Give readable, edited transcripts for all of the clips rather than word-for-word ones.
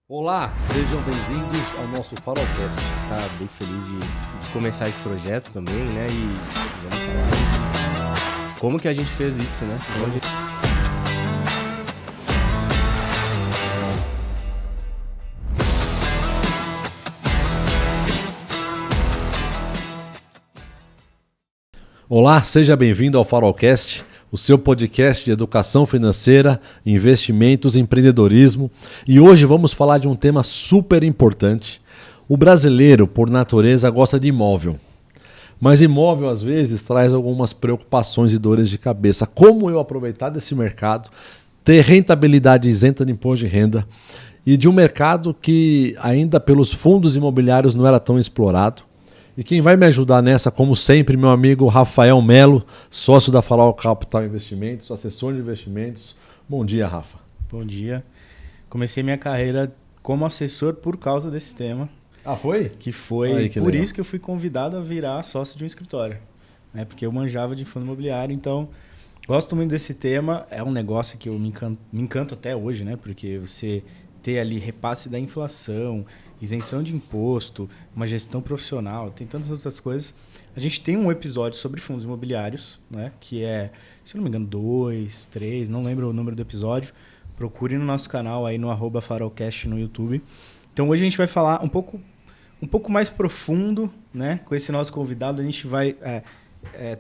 Olá, sejam bem-vindos ao nosso Farolcast. Tá bem feliz de começar esse projeto também, né? E vamos falar como que a gente fez isso, né? Olá, seja bem-vindo ao Farolcast, o seu podcast de educação financeira, investimentos e empreendedorismo. E hoje vamos falar de um tema super importante. O brasileiro, por natureza, gosta de imóvel. Mas imóvel, às vezes, traz algumas preocupações e dores de cabeça. Como eu aproveitar desse mercado, ter rentabilidade isenta de imposto de renda e de um mercado que ainda pelos fundos imobiliários não era tão explorado. E quem vai me ajudar nessa, como sempre, meu amigo Rafael Melo, sócio da Farol Capital Investimentos, assessor de investimentos. Bom dia, Rafa. Bom dia. Comecei minha carreira como assessor por causa desse tema. Ah, foi? Que foi aí, que por legal. isso que eu fui convidado a virar sócio de um escritório. Né? Porque eu manjava de fundo imobiliário, então gosto muito desse tema. É um negócio que eu me encanto até hoje, né? Porque você ter ali repasse da inflação, isenção de imposto, uma gestão profissional, tem tantas outras coisas. A gente tem um episódio sobre fundos imobiliários, né, que é, se não me engano, 2, 3, não lembro o número do episódio. Procure no nosso canal aí no @farolcast no YouTube. Então hoje a gente vai falar um pouco mais profundo, né, com esse nosso convidado. A gente vai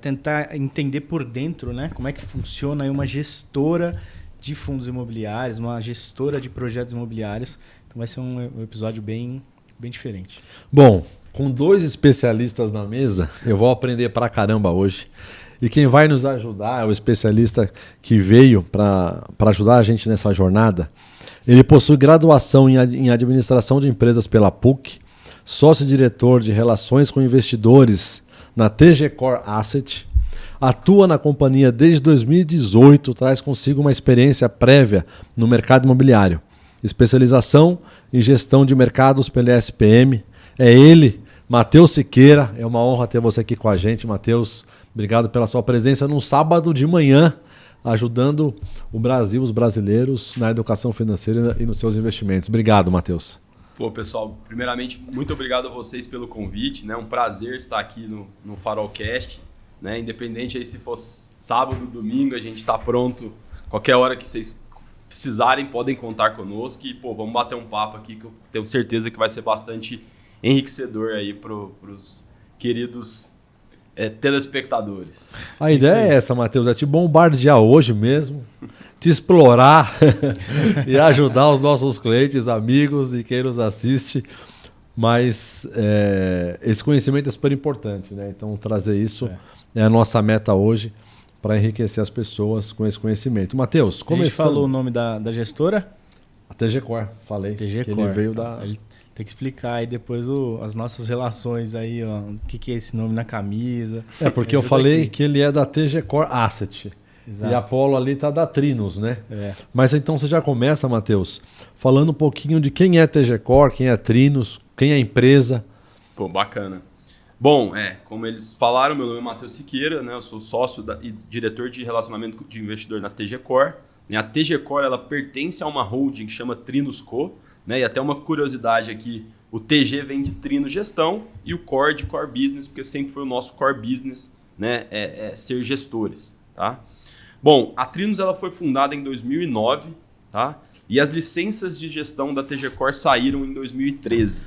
tentar entender por dentro, né, como é que funciona aí uma gestora de fundos imobiliários, uma gestora de projetos imobiliários. Então vai ser um episódio bem diferente. Bom, com dois especialistas na mesa, eu vou aprender pra caramba hoje. E quem vai nos ajudar é o especialista que veio para ajudar a gente nessa jornada. Ele possui graduação em administração de empresas pela PUC, sócio-diretor de relações com investidores na TG Core Asset, atua na companhia desde 2018, traz consigo uma experiência prévia no mercado imobiliário. Especialização em gestão de mercados pela SPM. É ele, Matheus Siqueira. É uma honra ter você aqui com a gente, Matheus. Obrigado pela sua presença num sábado de manhã, ajudando o Brasil, os brasileiros, na educação financeira e nos seus investimentos. Obrigado, Matheus. Pô, pessoal, primeiramente, muito obrigado a vocês pelo convite, né? Um prazer estar aqui no Farolcast, né? Independente aí se for sábado, domingo, a gente está pronto. Qualquer hora que vocês precisarem, podem contar conosco e, pô, vamos bater um papo aqui que eu tenho certeza que vai ser bastante enriquecedor aí para os queridos telespectadores. A ideia é essa, Matheus, é te bombardear hoje mesmo, te explorar e ajudar os nossos clientes, amigos e quem nos assiste. Mas esse conhecimento é super importante, né? Então trazer isso é a nossa meta hoje para enriquecer as pessoas com esse conhecimento. Matheus, começando... A gente falou o nome da gestora? A TG Core, falei. TG que Core. ele veio da... Ele tem que explicar aí depois as nossas relações aí, ó, o que é esse nome na camisa. Porque eu falei que ele é da TG Core Asset. Exato. E a Apollo ali está da Trinos, né? É. Mas então você já começa, Matheus, falando um pouquinho de quem é TG Core, quem é Trinos, quem é a empresa. Pô, bacana. Bom, como eles falaram, meu nome é Matheus Siqueira, né? Eu sou sócio e diretor de relacionamento de investidor na TG Core. A TG Core ela pertence a uma holding que chama Trinos Co. Né? E até uma curiosidade aqui, o TG vem de Trino Gestão e o Core de Core Business, porque sempre foi o nosso core business, né? Ser gestores. Tá? Bom, a Trinos ela foi fundada em 2009, tá? E as licenças de gestão da TG Core saíram em 2013.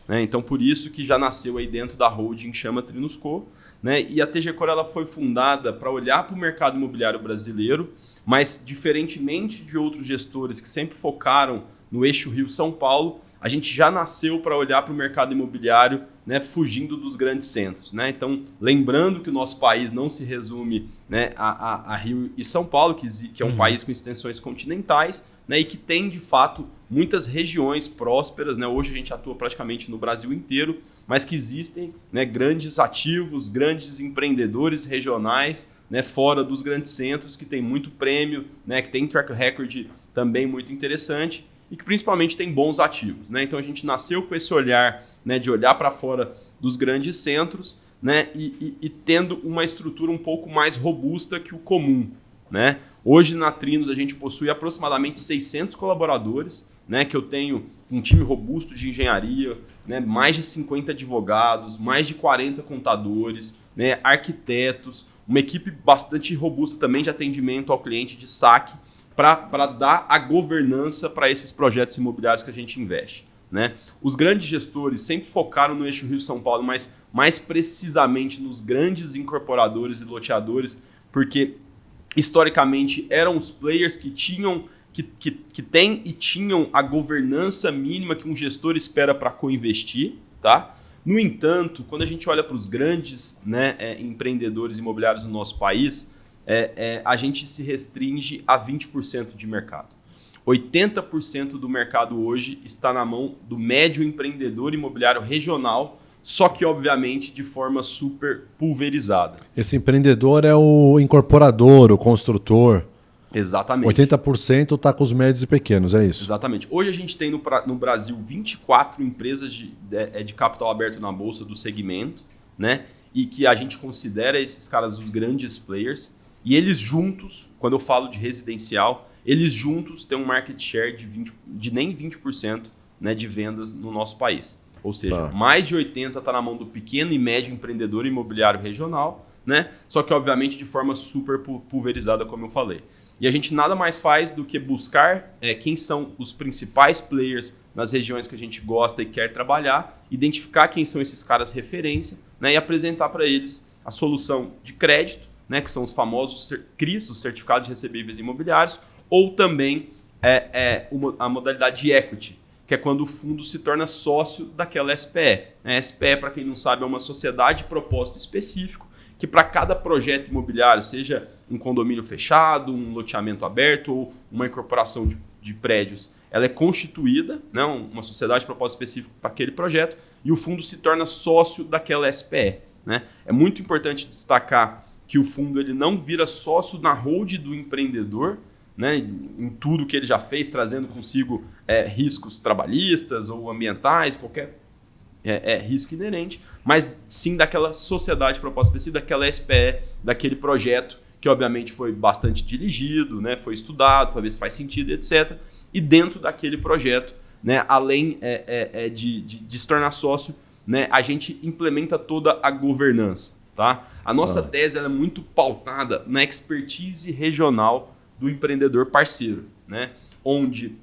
Né? Então, por isso que já nasceu aí dentro da holding que chama Trinos Co. Né? E a TG Core ela foi fundada para olhar para o mercado imobiliário brasileiro, mas diferentemente de outros gestores que sempre focaram no eixo Rio-São Paulo, a gente já nasceu para olhar para o mercado imobiliário, né, fugindo dos grandes centros. Né? Então, lembrando que o nosso país não se resume, né, a Rio e São Paulo, que é um país com extensões continentais, né, e que tem, de fato, muitas regiões prósperas. Né? Hoje a gente atua praticamente no Brasil inteiro, mas que existem, né, grandes ativos, grandes empreendedores regionais, né, fora dos grandes centros, que tem muito prêmio, né, que tem track record também muito interessante, e que principalmente tem bons ativos. Né? Então a gente nasceu com esse olhar, né, de olhar para fora dos grandes centros, né, e tendo uma estrutura um pouco mais robusta que o comum. Né? Hoje na Trinos a gente possui aproximadamente 600 colaboradores, né, que eu tenho um time robusto de engenharia, né, mais de 50 advogados, mais de 40 contadores, né, arquitetos, uma equipe bastante robusta também de atendimento ao cliente de saque para dar a governança para esses projetos imobiliários que a gente investe. Né? Os grandes gestores sempre focaram no eixo Rio-São Paulo, mas mais precisamente nos grandes incorporadores e loteadores, porque historicamente eram os players que tinham, que têm e tinham a governança mínima que um gestor espera para co-investir. Tá? No entanto, quando a gente olha para os grandes, né, empreendedores imobiliários no nosso país, a gente se restringe a 20% de mercado. 80% do mercado hoje está na mão do médio empreendedor imobiliário regional, só que, obviamente, de forma super pulverizada. Esse empreendedor é o incorporador, o construtor. Exatamente. 80% está com os médios e pequenos, é isso? Exatamente. Hoje a gente tem no Brasil 24 empresas de capital aberto na Bolsa do segmento, né? E que a gente considera esses caras os grandes players. E eles juntos, quando eu falo de residencial, eles juntos têm um market share de nem 20%, né, de vendas no nosso país. Ou seja, mais de 80% está na mão do pequeno e médio empreendedor imobiliário regional, né? Só que, obviamente, de forma super pulverizada, como eu falei. E a gente nada mais faz do que buscar quem são os principais players nas regiões que a gente gosta e quer trabalhar, identificar quem são esses caras referência, né, e apresentar para eles a solução de crédito, né, que são os famosos CRIs, os Certificados de Recebíveis Imobiliários, ou também a modalidade de equity, que é quando o fundo se torna sócio daquela SPE. A SPE, para quem não sabe, é uma sociedade de propósito específico, que para cada projeto imobiliário, seja um condomínio fechado, um loteamento aberto ou uma incorporação de prédios, ela é constituída, né, uma sociedade de propósito específico para aquele projeto, e o fundo se torna sócio daquela SPE. Né? É muito importante destacar que o fundo ele não vira sócio na hold do empreendedor, né, em tudo que ele já fez, trazendo consigo riscos trabalhistas ou ambientais, qualquer risco inerente, mas sim daquela sociedade de propósito específico, daquela SPE, daquele projeto que obviamente foi bastante dirigido, né, foi estudado para ver se faz sentido, etc. E dentro daquele projeto, né, além de se tornar sócio, né, a gente implementa toda a governança. Tá? A nossa tese ela é muito pautada na expertise regional do empreendedor parceiro, né? Onde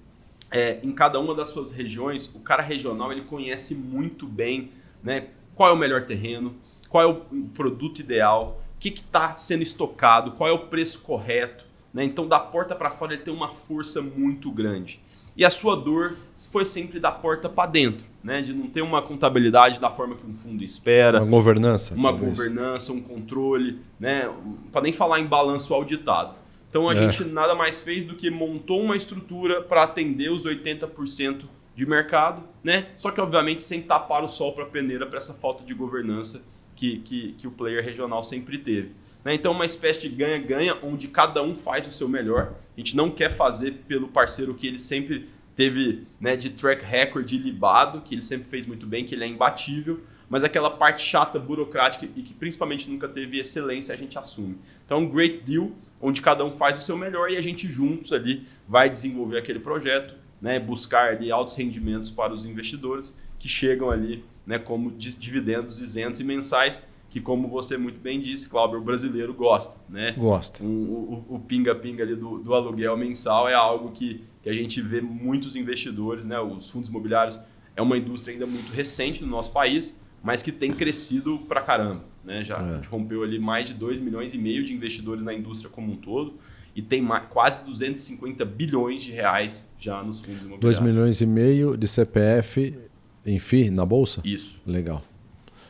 em cada uma das suas regiões, o cara regional ele conhece muito bem, né, qual é o melhor terreno, qual é o produto ideal, o que está sendo estocado, qual é o preço correto. Né? Então, da porta para fora, ele tem uma força muito grande. E a sua dor foi sempre da porta para dentro, né? De não ter uma contabilidade da forma que um fundo espera. Uma governança. Uma governança, um controle, né? Para nem falar em balanço auditado. Então a gente nada mais fez do que montou uma estrutura para atender os 80% de mercado, né? Só que obviamente sem tapar o sol para a peneira para essa falta de governança que o player regional sempre teve. Né? Então uma espécie de ganha-ganha onde cada um faz o seu melhor. A gente não quer fazer pelo parceiro que ele sempre teve, né, de track record ilibado, que ele sempre fez muito bem, que ele é imbatível, mas aquela parte chata, burocrática e que principalmente nunca teve excelência, a gente assume. Então, um great deal, onde cada um faz o seu melhor e a gente juntos ali vai desenvolver aquele projeto, né, buscar ali altos rendimentos para os investidores que chegam ali, né, como dividendos isentos e mensais, que como você muito bem disse, Cláudio, o brasileiro gosta. Né? Gosta. O pinga-pinga ali do aluguel mensal é algo que a gente vê muitos investidores, né, os fundos imobiliários, é uma indústria ainda muito recente no nosso país, mas que tem crescido pra caramba. Né? Já a gente rompeu ali mais de 2,5 milhões de investidores na indústria como um todo e tem quase 250 bilhões de reais já nos fundos imobiliários. 2,5 milhões de CPF em FII na Bolsa? Isso. Legal.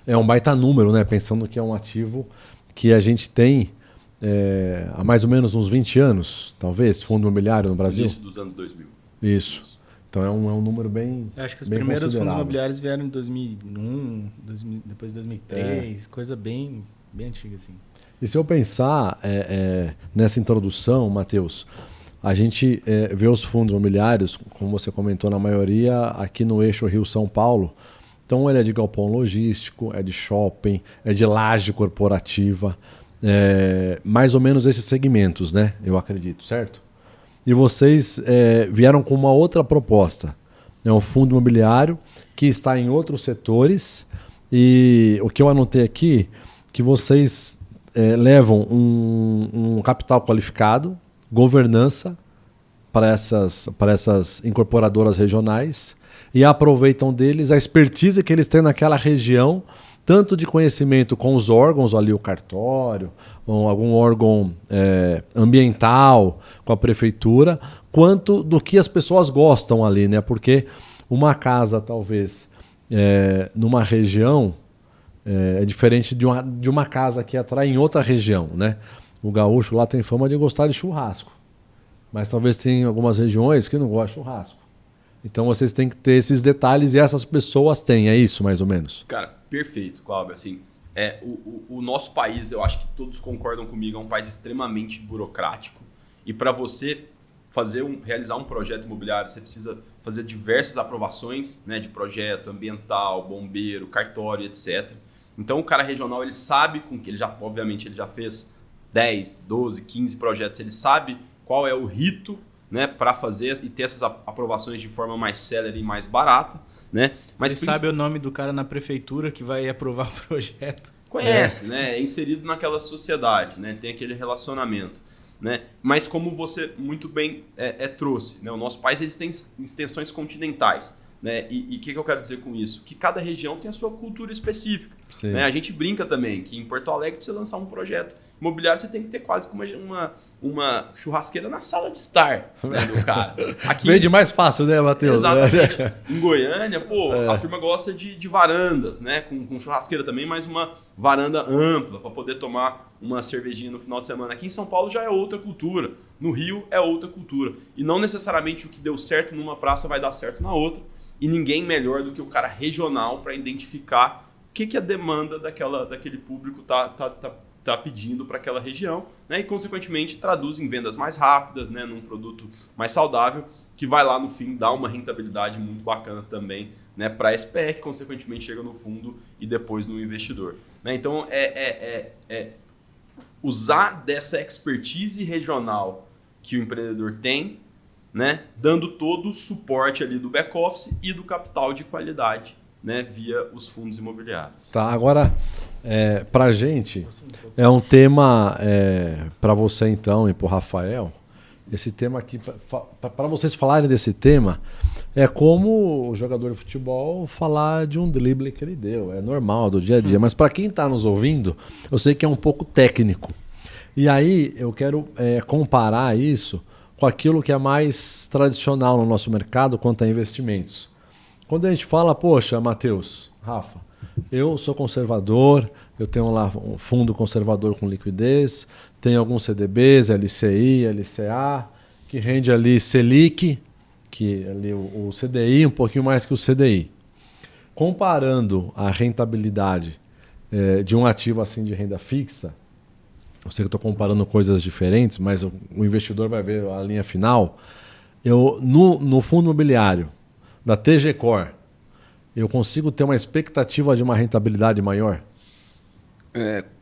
É um baita número, né? Pensando que é um ativo que a gente tem há mais ou menos uns 20 anos, talvez, fundo imobiliário no Brasil? Início dos anos 2000. Isso. Então é um número bem Eu acho que os bem primeiros fundos considerável. imobiliários vieram em 2001, depois de 2003, coisa bem antiga assim. E se eu pensar nessa introdução, Matheus, a gente vê os fundos imobiliários, como você comentou, na maioria aqui no eixo Rio-São Paulo. Então ele é de galpão logístico, é de shopping, é de laje corporativa, mais ou menos esses segmentos, né? Eu acredito, certo? e vocês vieram com uma outra proposta. É um fundo imobiliário que está em outros setores, e o que eu anotei aqui, que vocês levam um capital qualificado, governança para essas incorporadoras regionais, e aproveitam deles a expertise que eles têm naquela região, tanto de conhecimento com os órgãos ali, o cartório, ou algum órgão ambiental, com a prefeitura, quanto do que as pessoas gostam ali, né? Porque uma casa, talvez, numa região, é diferente de uma casa que atrai em outra região, né? O gaúcho lá tem fama de gostar de churrasco, mas talvez tenha algumas regiões que não gostam de churrasco. Então vocês têm que ter esses detalhes e essas pessoas têm, é isso mais ou menos? Cara, perfeito, Cláudio. Assim, o nosso país, eu acho que todos concordam comigo, é um país extremamente burocrático. E para você realizar um projeto imobiliário, você precisa fazer diversas aprovações, né, de projeto ambiental, bombeiro, cartório, etc. Então o cara regional, ele sabe com que obviamente ele já fez 10, 12, 15 projetos, ele sabe qual é o rito, né, para fazer e ter essas aprovações de forma mais célere e mais barata, né? Mas ele sabe o nome do cara na prefeitura que vai aprovar o projeto. Conhece, né? É inserido naquela sociedade, né? Tem aquele relacionamento, né? Mas como você muito bem trouxe, né? O nosso país eles tem extensões continentais, né? E o que eu quero dizer com isso? Que cada região tem a sua cultura específica, né? A gente brinca também que em Porto Alegre, para você lançar um projeto imobiliário, você tem que ter quase uma churrasqueira na sala de estar, né, do cara. Aqui, vende mais fácil, né, Matheus? Exatamente. Em Goiânia, a turma gosta de varandas, né? Com churrasqueira também, mas uma varanda ampla para poder tomar uma cervejinha no final de semana. Aqui em São Paulo já é outra cultura. No Rio é outra cultura. E não necessariamente o que deu certo numa praça vai dar certo na outra. E ninguém melhor do que o cara regional para identificar o que a demanda daquele público tá pedindo para aquela região, né? E, consequentemente, traduz em vendas mais rápidas, né? Num produto mais saudável, que vai lá, no fim, dar uma rentabilidade muito bacana também, né? Para a SPE, que, consequentemente, chega no fundo e depois no investidor. Né? Então, usar dessa expertise regional que o empreendedor tem, né? Dando todo o suporte ali do back-office e do capital de qualidade, né? Via os fundos imobiliários. Tá, agora... para a gente, é um tema para você então e para o Rafael, esse tema aqui, para vocês falarem desse tema, é como o jogador de futebol falar de um drible que ele deu, é normal, do dia a dia, mas para quem está nos ouvindo, eu sei que é um pouco técnico. E aí eu quero comparar isso com aquilo que é mais tradicional no nosso mercado quanto a investimentos. Quando a gente fala, poxa, Matheus, Rafa, eu sou conservador, eu tenho lá um fundo conservador com liquidez, tenho alguns CDBs, LCI, LCA, que rende ali Selic, que ali o CDI, um pouquinho mais que o CDI. Comparando a rentabilidade de um ativo assim de renda fixa, eu sei que estou comparando coisas diferentes, mas o investidor vai ver a linha final. No fundo imobiliário da TG Core, eu consigo ter uma expectativa de uma rentabilidade maior?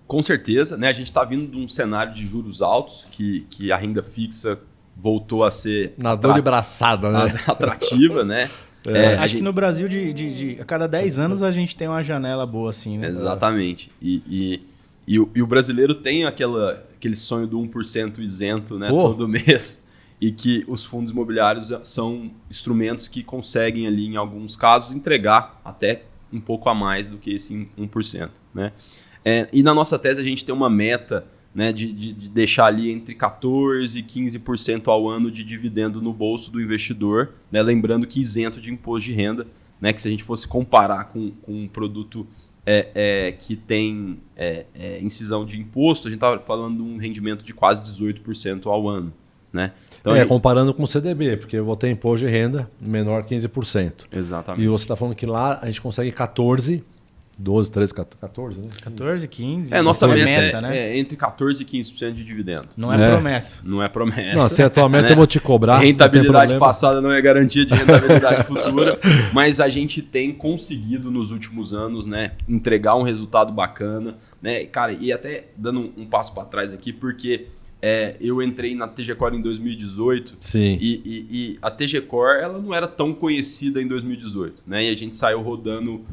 Com certeza, né? A gente está vindo de um cenário de juros altos, que a renda fixa voltou a ser... Nadou de braçada, né? Atrativa, né? Acho que no Brasil, a cada 10 anos, a gente tem uma janela boa assim, né? Exatamente. E o brasileiro tem aquele sonho do 1% isento, né? Todo mês. E que os fundos imobiliários são instrumentos que conseguem ali, em alguns casos, entregar até um pouco a mais do que esse 1%. Né? E na nossa tese a gente tem uma meta, né, de deixar ali entre 14% e 15% ao ano de dividendo no bolso do investidor, né? Lembrando que isento de imposto de renda, né? Que se a gente fosse comparar com um produto que tem incisão de imposto, a gente estava falando de um rendimento de quase 18% ao ano. Né? Então, comparando com o CDB, porque eu vou ter imposto de renda menor 15%. Exatamente. E você está falando que lá a gente consegue 14, 12, 13, 14, né? 14, 15. Nossa meta, né? Entre 14% e 15% de dividendo. Não é promessa. Não é promessa. Não, se é a tua meta, eu vou te cobrar. Rentabilidade passada não é garantia de rentabilidade futura, mas a gente tem conseguido nos últimos anos, né, entregar um resultado bacana. Né? Cara, e até dando um passo para trás aqui, porque eu entrei na TG Core em 2018. Sim. E a TG Core ela não era tão conhecida em 2018, né? E a gente saiu rodando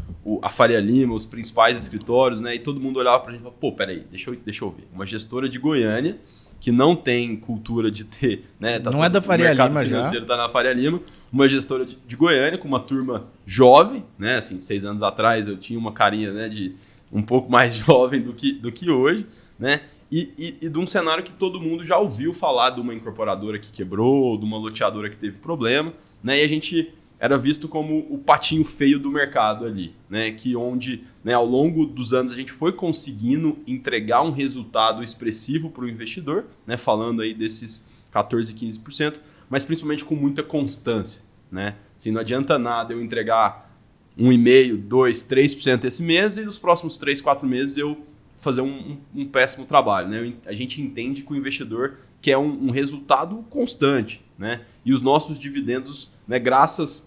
a Faria Lima, os principais escritórios, né? E todo mundo olhava pra gente e falava, pô, peraí, deixa eu ver. Uma gestora de Goiânia que não tem cultura de ter, né? Não é da Faria Lima já. O mercado financeiro tá na Faria Lima. Uma gestora de Goiânia com uma turma jovem, né? Assim, 6 anos atrás eu tinha uma carinha, né, de um pouco mais jovem do que hoje, né? E de um cenário que todo mundo já ouviu falar de uma incorporadora que quebrou, de uma loteadora que teve problema, né? E a gente era visto como o patinho feio do mercado ali, né? Que onde, né, ao longo dos anos a gente foi conseguindo entregar um resultado expressivo para o investidor, né? Falando aí desses 14%, 15%, mas principalmente com muita constância, né? Assim, não adianta nada eu entregar 1,5%, 2%, 3% esse mês e nos próximos 3, 4 meses eu fazer um péssimo trabalho, né? A gente entende que o investidor quer um resultado constante, né? E os nossos dividendos, né, graças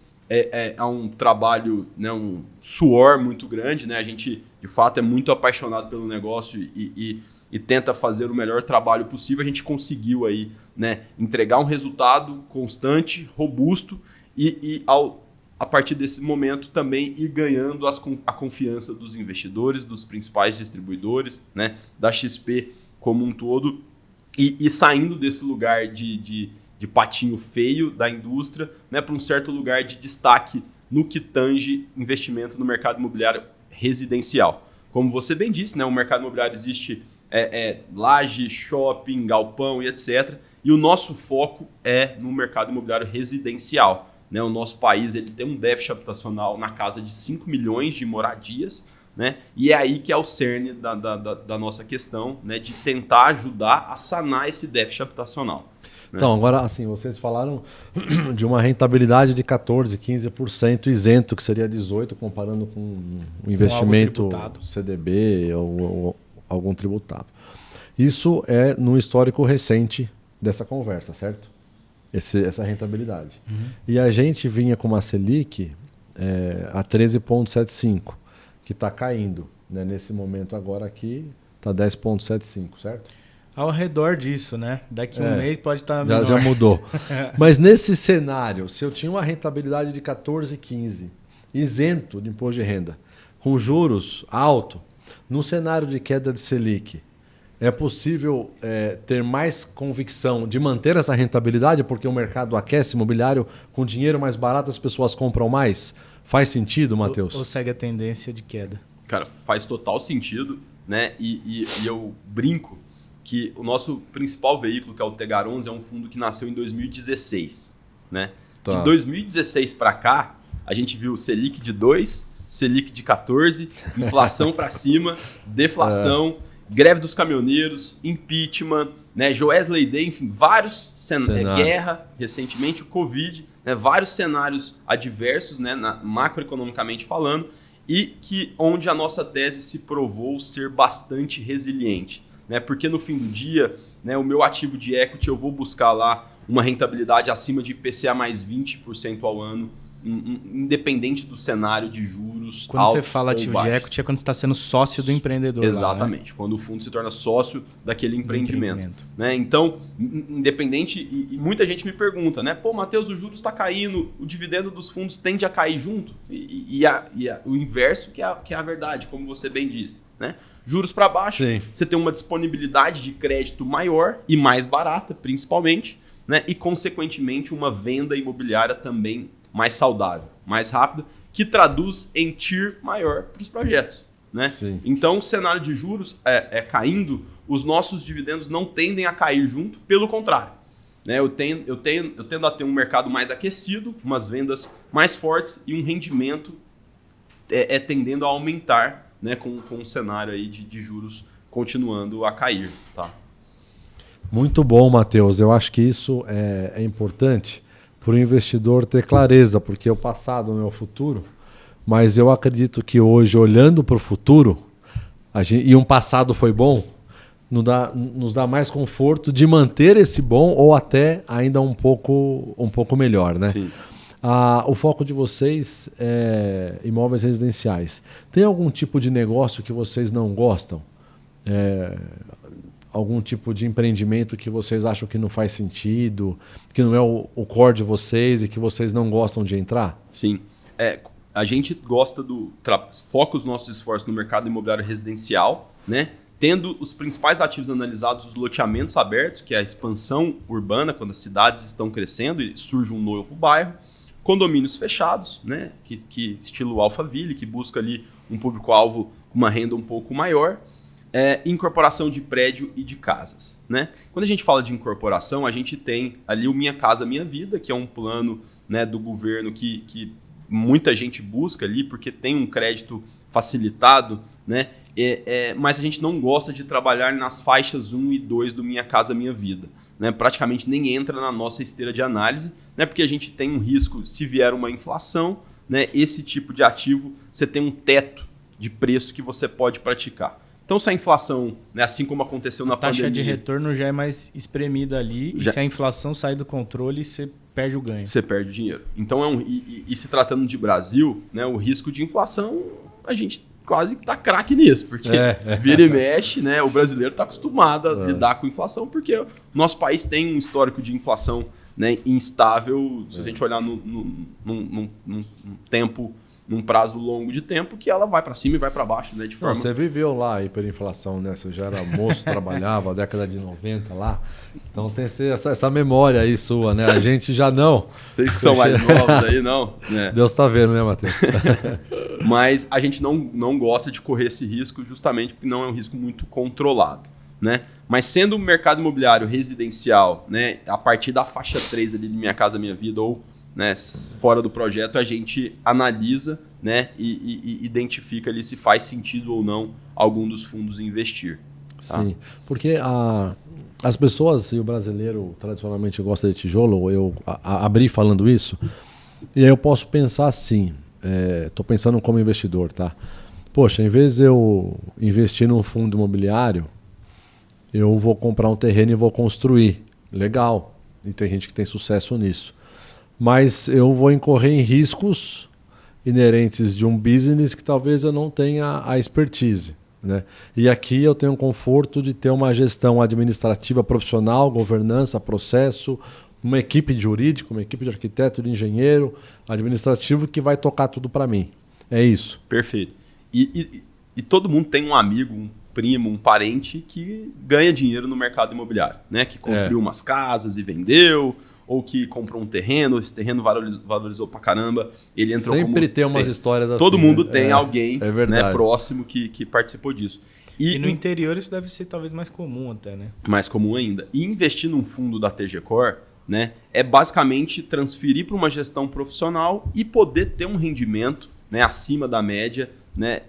a um trabalho, né, um suor muito grande, né? A gente, de fato, é muito apaixonado pelo negócio e tenta fazer o melhor trabalho possível. A gente conseguiu aí, né, entregar um resultado constante, robusto a partir desse momento também ir ganhando a confiança dos investidores, dos principais distribuidores, né, da XP como um todo, e saindo desse lugar de patinho feio da indústria, né, para um certo lugar de destaque no que tange investimento no mercado imobiliário residencial. Como você bem disse, né, o mercado imobiliário existe laje, shopping, galpão e etc. E o nosso foco é no mercado imobiliário residencial. Né, o nosso país ele tem um déficit habitacional na casa de 5 milhões de moradias, né, e é aí que é o cerne da nossa questão, né, de tentar ajudar a sanar esse déficit habitacional. Né? Então, agora, assim, vocês falaram de uma rentabilidade de 14%, 15% isento, que seria 18%, comparando com um investimento CDB ou algum tributado. Isso é no histórico recente dessa conversa, certo? Essa rentabilidade. Uhum. E a gente vinha com uma Selic a 13,75, que está caindo. Né? Nesse momento agora aqui está 10,75, certo? Ao redor disso, né? Daqui um mês pode estar menor. Já mudou. Mas nesse cenário, se eu tinha uma rentabilidade de 14, 15, isento de imposto de renda, com juros alto, num cenário de queda de Selic, é possível ter mais convicção de manter essa rentabilidade porque o mercado aquece imobiliário, com dinheiro mais barato as pessoas compram mais? Faz sentido, Matheus? Ou segue a tendência de queda? Cara, faz total sentido, né? E eu brinco que o nosso principal veículo, que é o Tegar 11, é um fundo que nasceu em 2016. Né? Tá. De 2016 para cá, a gente viu Selic de 2, Selic de 14, inflação para cima, deflação... Greve dos caminhoneiros, impeachment, né, Joesley Day, enfim, vários cenários. Guerra, recentemente o Covid, né, vários cenários adversos, né, macroeconomicamente falando, e onde a nossa tese se provou ser bastante resiliente. Né, porque no fim do dia, né, o meu ativo de equity, eu vou buscar lá uma rentabilidade acima de IPCA mais 20% ao ano, independente do cenário de juros. Quando você fala ativo de equity, é quando você está sendo sócio do empreendedor. Exatamente, lá, né? Quando o fundo se torna sócio daquele empreendimento. Né? Então, independente, e muita gente me pergunta, né? Pô, Matheus, o juros está caindo, o dividendo dos fundos tende a cair junto? O inverso que é a verdade, como você bem disse. Né? Juros para baixo, sim, você tem uma disponibilidade de crédito maior e mais barata, principalmente, né? E, consequentemente, uma venda imobiliária também mais saudável, mais rápida, que traduz em TIR maior para os projetos. Né? Então, o cenário de juros caindo, os nossos dividendos não tendem a cair junto, pelo contrário. Né? Eu tendo a ter um mercado mais aquecido, umas vendas mais fortes e um rendimento tendendo a aumentar, né? com um cenário aí de juros continuando a cair. Tá? Muito bom, Matheus. Eu acho que isso é importante para o investidor ter clareza, porque o passado não é o futuro, mas eu acredito que hoje, olhando para o futuro, e um passado foi bom, nos dá mais conforto de manter esse bom ou até ainda um pouco melhor. Né? Sim. O foco de vocês é imóveis residenciais. Tem algum tipo de negócio que vocês não gostam? algum tipo de empreendimento que vocês acham que não faz sentido, que não é o core de vocês e que vocês não gostam de entrar? Sim. A gente gosta foca os nossos esforços no mercado imobiliário residencial, né? Tendo os principais ativos analisados, os loteamentos abertos, que é a expansão urbana, quando as cidades estão crescendo e surge um novo bairro, condomínios fechados, né? que estilo Alphaville, que busca ali um público-alvo com uma renda um pouco maior, incorporação de prédio e de casas. Né? Quando a gente fala de incorporação, a gente tem ali o Minha Casa Minha Vida, que é um plano, né, do governo que muita gente busca ali, porque tem um crédito facilitado, né? Mas a gente não gosta de trabalhar nas faixas 1 e 2 do Minha Casa Minha Vida. Né? Praticamente nem entra na nossa esteira de análise, né? Porque a gente tem um risco, se vier uma inflação, né? Esse tipo de ativo, você tem um teto de preço que você pode praticar. Então, se a inflação, né, assim como aconteceu na pandemia... A taxa de retorno já é mais espremida ali, e se a inflação sair do controle, você perde o ganho. Você perde o dinheiro. Então, e se tratando de Brasil, né, o risco de inflação, a gente quase tá craque nisso, porque vira e mexe, né, o brasileiro está acostumado a lidar com inflação, porque o nosso país tem um histórico de inflação, né, instável, se a gente olhar num tempo, num prazo longo de tempo, que ela vai para cima e vai para baixo, né, de forma... Não, você viveu lá a hiperinflação, né? Você já era moço, trabalhava, década de 90 lá. Então tem essa memória aí sua, né? A gente já não. Vocês que são mais novos aí, não. Né? Deus tá vendo, né, Matheus? Mas a gente não gosta de correr esse risco justamente porque não é um risco muito controlado, né? Mas sendo o mercado imobiliário residencial, né, a partir da faixa 3 ali de Minha Casa Minha Vida ou, né, fora do projeto, a gente analisa, né, e identifica ali se faz sentido ou não algum dos fundos investir. Tá? Sim, porque as pessoas e o brasileiro tradicionalmente gosta de tijolo, eu abri falando isso, e aí eu posso pensar assim, estou pensando como investidor, tá? Poxa, em vez de eu investir num fundo imobiliário, eu vou comprar um terreno e vou construir. Legal, e tem gente que tem sucesso nisso. Mas eu vou incorrer em riscos inerentes de um business que talvez eu não tenha a expertise. Né? E aqui eu tenho o conforto de ter uma gestão administrativa profissional, governança, processo, uma equipe de jurídico, uma equipe de arquiteto, de engenheiro, administrativo que vai tocar tudo para mim. É isso. Perfeito. E todo mundo tem um amigo, um primo, um parente que ganha dinheiro no mercado imobiliário, né? Que construiu umas casas e vendeu, ou que comprou um terreno, esse terreno valorizou pra caramba, ele entrou Sempre tem umas histórias assim. Todo mundo tem alguém, né, próximo que participou disso. E no interior isso deve ser talvez mais comum até, né? Mais comum ainda. E investir num fundo da TG Core, né, é basicamente transferir para uma gestão profissional e poder ter um rendimento, né, acima da média, né,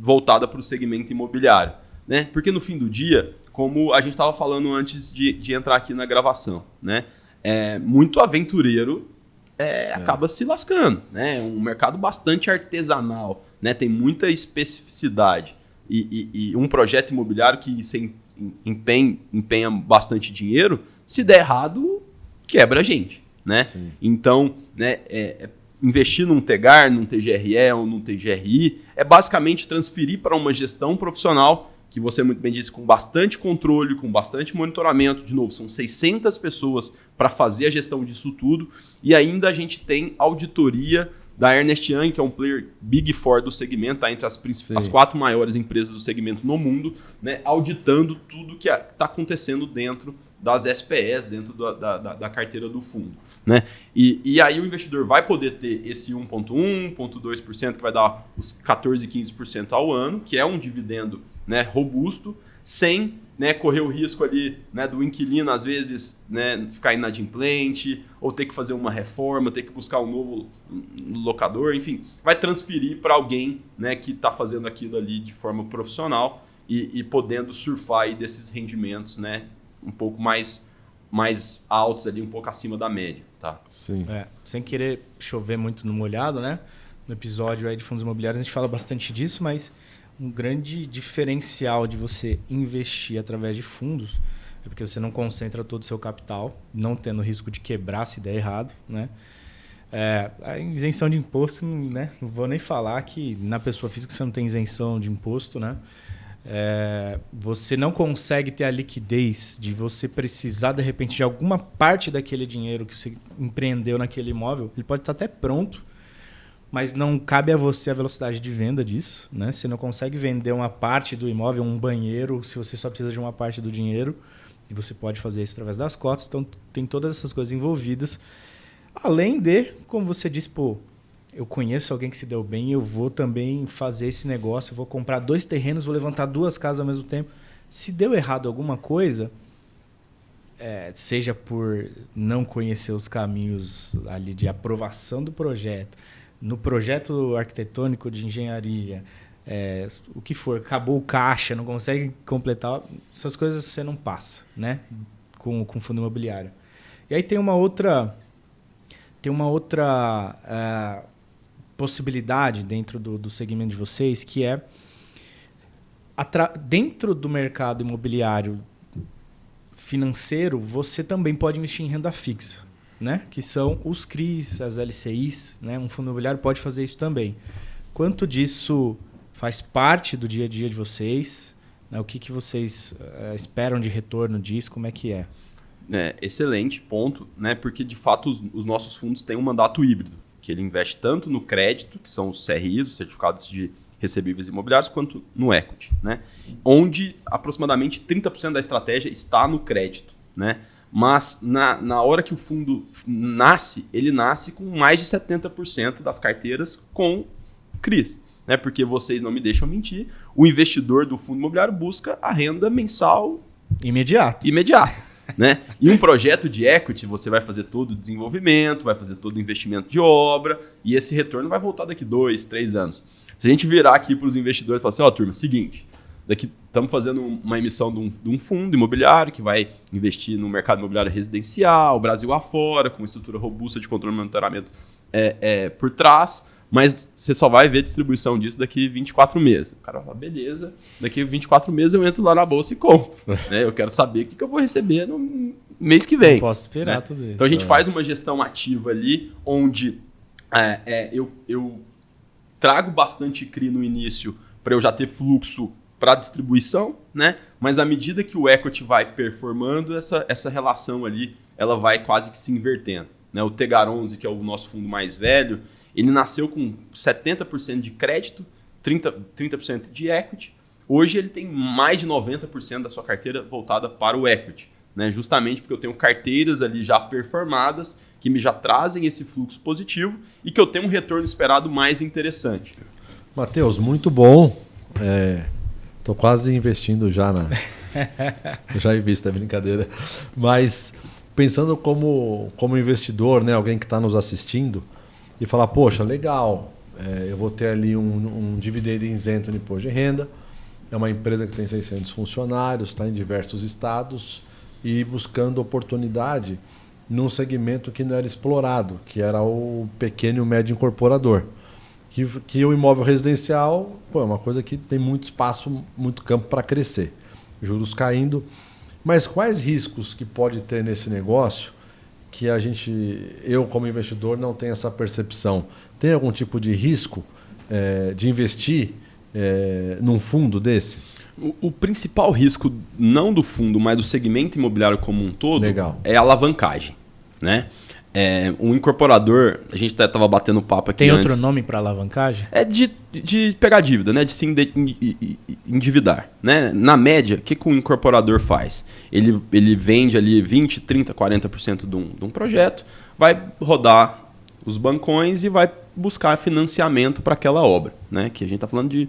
voltada para o segmento imobiliário. Né? Porque no fim do dia, como a gente estava falando antes de entrar aqui na gravação, né, muito aventureiro acaba se lascando. Né? É um mercado bastante artesanal, né? Tem muita especificidade. E um projeto imobiliário que você empenha bastante dinheiro, se der errado, quebra a gente. Né? Então, né, investir num TEGAR, num TGRE ou num TGRI é basicamente transferir para uma gestão profissional que você muito bem disse, com bastante controle, com bastante monitoramento. De novo, são 600 pessoas para fazer a gestão disso tudo. E ainda a gente tem auditoria da Ernst Young, que é um player Big Four do segmento, tá? Entre as 4 maiores empresas do segmento no mundo, né? Auditando tudo que está acontecendo dentro das SPS, dentro da carteira do fundo. Né? E aí o investidor vai poder ter esse 1,1%, 1,2%, que vai dar os 14%, 15% ao ano, que é um dividendo, né, robusto, sem, né, correr o risco ali, né, do inquilino, às vezes, né, ficar inadimplente, ou ter que fazer uma reforma, ter que buscar um novo locador, enfim, vai transferir para alguém, né, que está fazendo aquilo ali de forma profissional e podendo surfar aí desses rendimentos, né, um pouco mais altos, ali, um pouco acima da média. Tá? Sim. Sem querer chover muito no molhado, né? No episódio aí de fundos imobiliários a gente fala bastante disso, mas um grande diferencial de você investir através de fundos é porque você não concentra todo o seu capital, não tendo risco de quebrar se der errado, né? A isenção de imposto, né? Não vou nem falar que na pessoa física você não tem isenção de imposto, né? você não consegue ter a liquidez de você precisar, de repente, de alguma parte daquele dinheiro que você empreendeu naquele imóvel, ele pode estar até pronto, mas não cabe a você a velocidade de venda disso, né? Você não consegue vender uma parte do imóvel, um banheiro, se você só precisa de uma parte do dinheiro, e você pode fazer isso através das cotas. Então, tem todas essas coisas envolvidas. Além de, como você disse, eu conheço alguém que se deu bem, eu vou também fazer esse negócio, eu vou comprar 2 terrenos, vou levantar 2 casas ao mesmo tempo. Se deu errado alguma coisa, seja por não conhecer os caminhos ali de aprovação do projeto, no projeto arquitetônico de engenharia, o que for, acabou o caixa, não consegue completar, essas coisas você não passa, né? Com fundo imobiliário. E aí tem uma outra possibilidade dentro do segmento de vocês, que é dentro do mercado imobiliário financeiro, você também pode investir em renda fixa, né? Que são os CRIs, as LCIs, né? Um fundo imobiliário pode fazer isso também. Quanto disso faz parte do dia a dia de vocês? Né? O que vocês esperam de retorno disso? Como é que é? Excelente ponto, né? Porque de fato os nossos fundos têm um mandato híbrido, que ele investe tanto no crédito, que são os CRIs, os certificados de recebíveis imobiliários, quanto no equity, né? Onde aproximadamente 30% da estratégia está no crédito, né? Mas na hora que o fundo nasce, ele nasce com mais de 70% das carteiras com CRIs, né? Porque vocês não me deixam mentir, o investidor do fundo imobiliário busca a renda mensal imediata. Né? E um projeto de equity, você vai fazer todo o desenvolvimento, vai fazer todo o investimento de obra, e esse retorno vai voltar daqui 2, 3 anos. Se a gente virar aqui para os investidores e falar assim, turma, seguinte, daqui estamos fazendo uma emissão de um fundo imobiliário que vai investir no mercado imobiliário residencial, Brasil afora, com uma estrutura robusta de controle e monitoramento por trás, mas você só vai ver distribuição disso daqui 24 meses. O cara vai falar, beleza, daqui 24 meses eu entro lá na bolsa e compro. Né? Eu quero saber o que eu vou receber no mês que vem. Não posso esperar, né? tudo isso. Então a gente faz uma gestão ativa ali, onde eu trago bastante CRI no início para eu já ter fluxo para distribuição, né? Mas à medida que o equity vai performando, essa relação ali ela vai quase que se invertendo. Né? O Tegar 11, que é o nosso fundo mais velho, ele nasceu com 70% de crédito, 30% de equity. Hoje ele tem mais de 90% da sua carteira voltada para o equity, né? Justamente porque eu tenho carteiras ali já performadas, que me já trazem esse fluxo positivo e que eu tenho um retorno esperado mais interessante. Matheus, muito bom. Estou quase investindo já Eu já invisto, é brincadeira. Mas pensando como investidor, né, alguém que está nos assistindo, e falar, poxa, legal, eu vou ter ali um dividendo isento no imposto de renda, é uma empresa que tem 600 funcionários, está em diversos estados e buscando oportunidade num segmento que não era explorado, que era o pequeno e o médio incorporador. Que o imóvel residencial é uma coisa que tem muito espaço, muito campo para crescer. Juros caindo. Mas quais riscos que pode ter nesse negócio que eu como investidor não tenho essa percepção? Tem algum tipo de risco de investir num fundo desse? O principal risco, não do fundo, mas do segmento imobiliário como um todo, é a alavancagem, né? Um incorporador, a gente estava batendo papo aqui Tem antes. outro nome para alavancagem? É de pegar dívida, né? De se endividar. Né? Na média, o que um incorporador faz? Ele vende ali 20%, 30%, 40% de um projeto, vai rodar os bancões e vai buscar financiamento para aquela obra. Né? Que a gente está falando de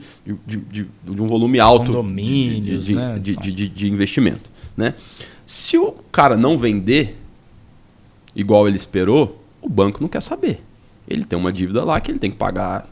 um volume alto condomínios, de investimento. Né? Se o cara não vender igual ele esperou, o banco não quer saber. Ele tem uma dívida lá que ele tem que pagar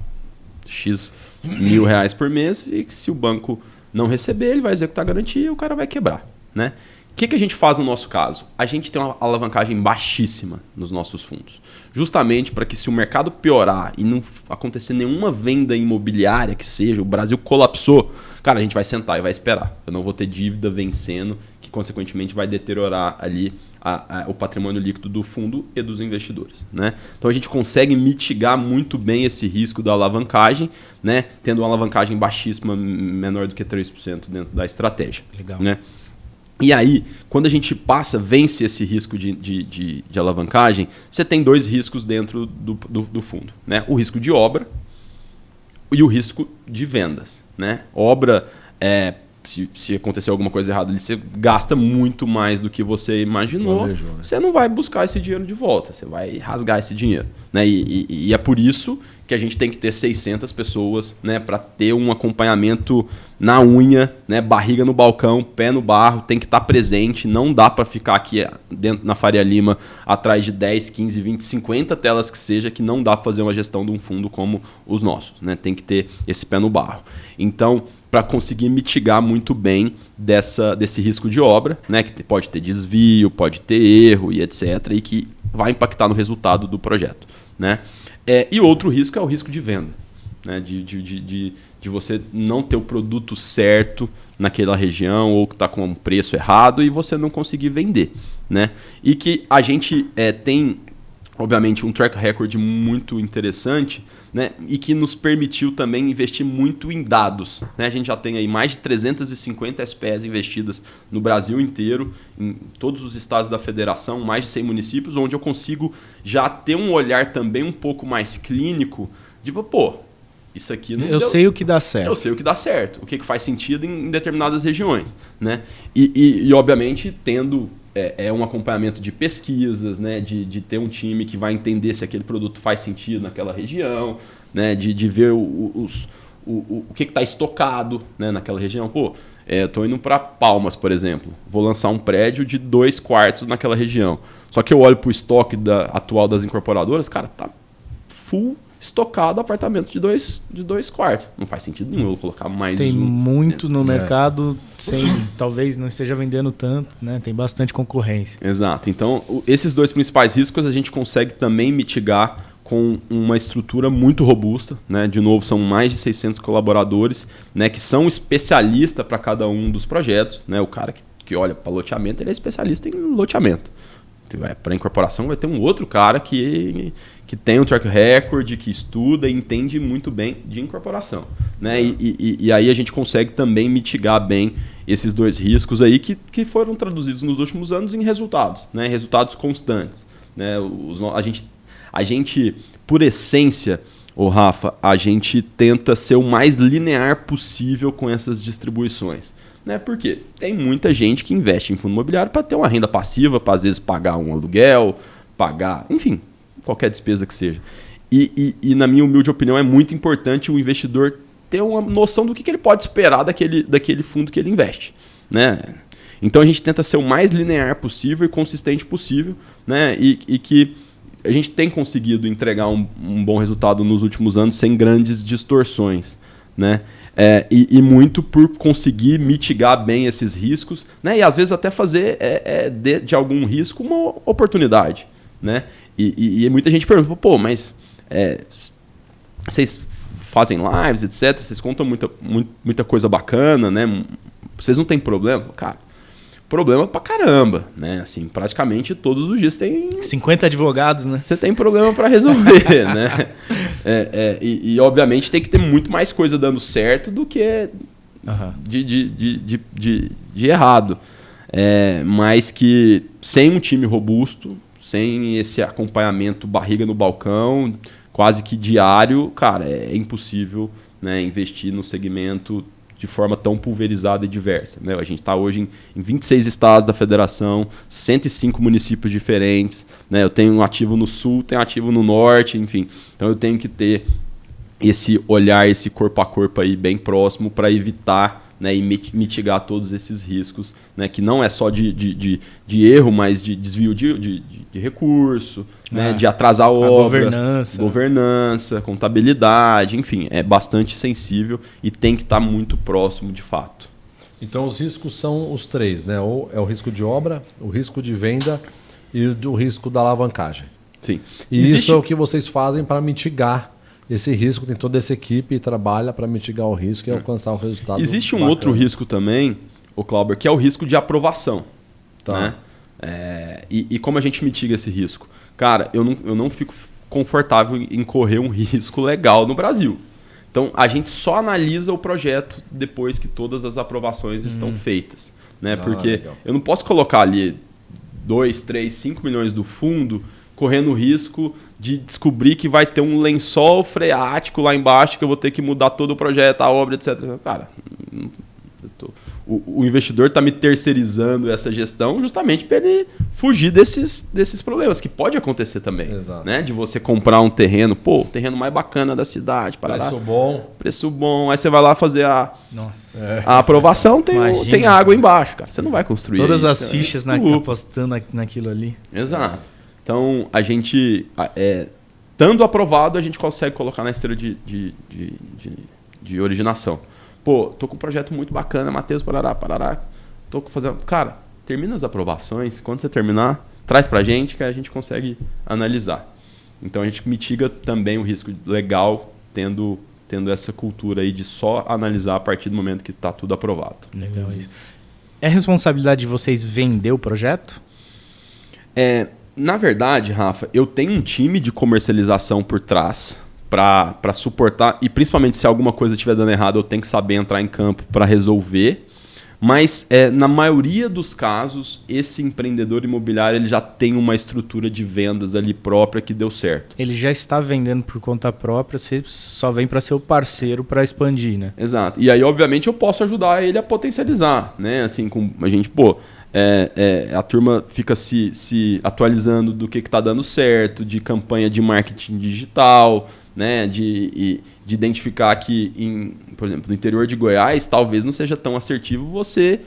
X mil reais por mês e que se o banco não receber, ele vai executar a garantia e o cara vai quebrar. Né? O que a gente faz no nosso caso? A gente tem uma alavancagem baixíssima nos nossos fundos. Justamente para que se o mercado piorar e não acontecer nenhuma venda imobiliária que seja, o Brasil colapsou, cara, a gente vai sentar e vai esperar. Eu não vou ter dívida vencendo, que consequentemente vai deteriorar ali o patrimônio líquido do fundo e dos investidores, né? Então a gente consegue mitigar muito bem esse risco da alavancagem, né? Tendo uma alavancagem baixíssima, menor do que 3% dentro da estratégia. Legal. Né? E aí, quando a gente vence esse risco de alavancagem, você tem 2 riscos dentro do fundo, né? O risco de obra e o risco de vendas, né? Obra, se acontecer alguma coisa errada ali, você gasta muito mais do que você imaginou, Planejou, né? você não vai buscar esse dinheiro de volta, você vai rasgar esse dinheiro, né? E é por isso que a gente tem que ter 600 pessoas, né, para ter um acompanhamento na unha, né, barriga no balcão, pé no barro, tem que estar presente, não dá para ficar aqui dentro na Faria Lima atrás de 10, 15, 20, 50 telas que seja, que não dá para fazer uma gestão de um fundo como os nossos, né? Tem que ter esse pé no barro. Então, para conseguir mitigar muito bem desse risco de obra, né, que pode ter desvio, pode ter erro e etc, e que vai impactar no resultado do projeto, né? E outro risco é o risco de venda, né, de você não ter o produto certo naquela região ou que está com um preço errado e você não conseguir vender, né? E que a gente tem, obviamente, um track record muito interessante, né, e que nos permitiu também investir muito em dados, né? A gente já tem aí mais de 350 SPS investidas no Brasil inteiro, em todos os estados da federação, mais de 100 municípios, onde eu consigo já ter um olhar também um pouco mais clínico, de, isso aqui não Eu sei o que dá certo. Eu sei o que dá certo, o que faz sentido em determinadas regiões, né? E obviamente, tendo um acompanhamento de pesquisas, né? De ter um time que vai entender se aquele produto faz sentido naquela região, né? De ver o que está estocado, né, naquela região. Estou indo para Palmas, por exemplo. Vou lançar um prédio de 2 quartos naquela região. Só que eu olho para o estoque atual das incorporadoras, cara, tá full estocado apartamento de dois quartos. Não faz sentido nenhum eu colocar mais Tem muito no É. mercado, talvez não esteja vendendo tanto, né? Tem bastante concorrência. Exato. Então, esses 2 principais riscos a gente consegue também mitigar com uma estrutura muito robusta, né? De novo, são mais de 600 colaboradores, né, que são especialistas para cada um dos projetos, né? O cara que olha para loteamento, ele é especialista em loteamento. Para incorporação vai ter um outro cara que tem um track record, que estuda e entende muito bem de incorporação, né? E aí a gente consegue também mitigar bem esses 2 riscos aí que foram traduzidos nos últimos anos em resultados, né? Resultados constantes, né? A gente, por essência, Rafa, a gente tenta ser o mais linear possível com essas distribuições. Né? Porque tem muita gente que investe em fundo imobiliário para ter uma renda passiva, para às vezes pagar um aluguel, enfim, qualquer despesa que seja. E na minha humilde opinião, é muito importante o investidor ter uma noção do que ele pode esperar daquele fundo que ele investe, né? Então a gente tenta ser o mais linear possível e consistente possível, né? E que a gente tem conseguido entregar um bom resultado nos últimos anos sem grandes distorções, né? E muito por conseguir mitigar bem esses riscos, né? E às vezes até fazer de algum risco uma oportunidade, né? E muita gente pergunta, mas vocês fazem lives, etc. Vocês contam muita coisa bacana, né? Vocês não têm problema? Cara, problema pra caramba, né? Assim, praticamente todos os dias tem 50 advogados, né? Você tem problema para resolver, né? E obviamente tem que ter muito mais coisa dando certo do que de errado. Mas que sem um time robusto, sem esse acompanhamento barriga no balcão, quase que diário, cara, é impossível, né, investir no segmento de forma tão pulverizada e diversa, né? A gente está hoje em 26 estados da federação, 105 municípios diferentes, né? Eu tenho um ativo no sul, tenho um ativo no norte, enfim. Então eu tenho que ter esse olhar, esse corpo a corpo aí bem próximo para evitar, né, e mitigar todos esses riscos, né, que não é só de erro, mas de desvio de recurso, né, de atrasar a obra, governança, contabilidade, enfim, é bastante sensível e tem que estar muito próximo de fato. Então os riscos são os 3, né? Ou é o risco de obra, o risco de venda e o risco da alavancagem. Sim. E isso é o que vocês fazem para mitigar esse risco. Tem toda essa equipe e trabalha para mitigar o risco e alcançar o resultado. Existe um outro risco também, o Clauber, que é o risco de aprovação. Tá. Né? E como a gente mitiga esse risco? Cara, eu não fico confortável em correr um risco legal no Brasil. Então, a gente só analisa o projeto depois que todas as aprovações estão feitas. Né? Porque legal. eu não posso colocar ali 2, 3, 5 milhões do fundo correndo o risco de descobrir que vai ter um lençol freático lá embaixo, que eu vou ter que mudar todo o projeto, a obra, etc. Cara, o investidor está me terceirizando essa gestão justamente para ele fugir desses problemas, que pode acontecer também. Exato. Né? De você comprar um terreno, o terreno mais bacana da cidade. Preço bom. Aí você vai lá fazer a aprovação, tem água embaixo, cara. Você não vai construir. Todas as fichas apostando naquilo ali. Exato. Então, a gente, estando aprovado, a gente consegue colocar na esteira de originação. Tô com um projeto muito bacana, Matheus, parará. Tô fazendo... Cara, termina as aprovações. Quando você terminar, traz pra gente que a gente consegue analisar. Então, a gente mitiga também o risco legal, tendo essa cultura aí de só analisar a partir do momento que está tudo aprovado. Legal isso. É responsabilidade de vocês vender o projeto? Na verdade, Rafa, eu tenho um time de comercialização por trás para suportar, e principalmente se alguma coisa estiver dando errado, eu tenho que saber entrar em campo para resolver. Mas na maioria dos casos, esse empreendedor imobiliário ele já tem uma estrutura de vendas ali própria que deu certo. Ele já está vendendo por conta própria, você só vem para ser o parceiro para expandir, né? Exato. E aí, obviamente, eu posso ajudar ele a potencializar, né? Assim, com a gente, a turma fica se atualizando do que está dando certo, de campanha de marketing digital, né? De identificar que, por exemplo, no interior de Goiás, talvez não seja tão assertivo você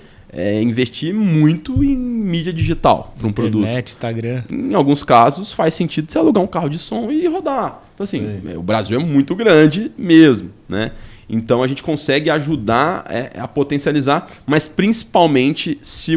investir muito em mídia digital para um produto. Internet, Instagram. Em alguns casos, faz sentido você alugar um carro de som e rodar. Então, assim, o Brasil é muito grande mesmo, né? Então, a gente consegue ajudar a potencializar, mas principalmente se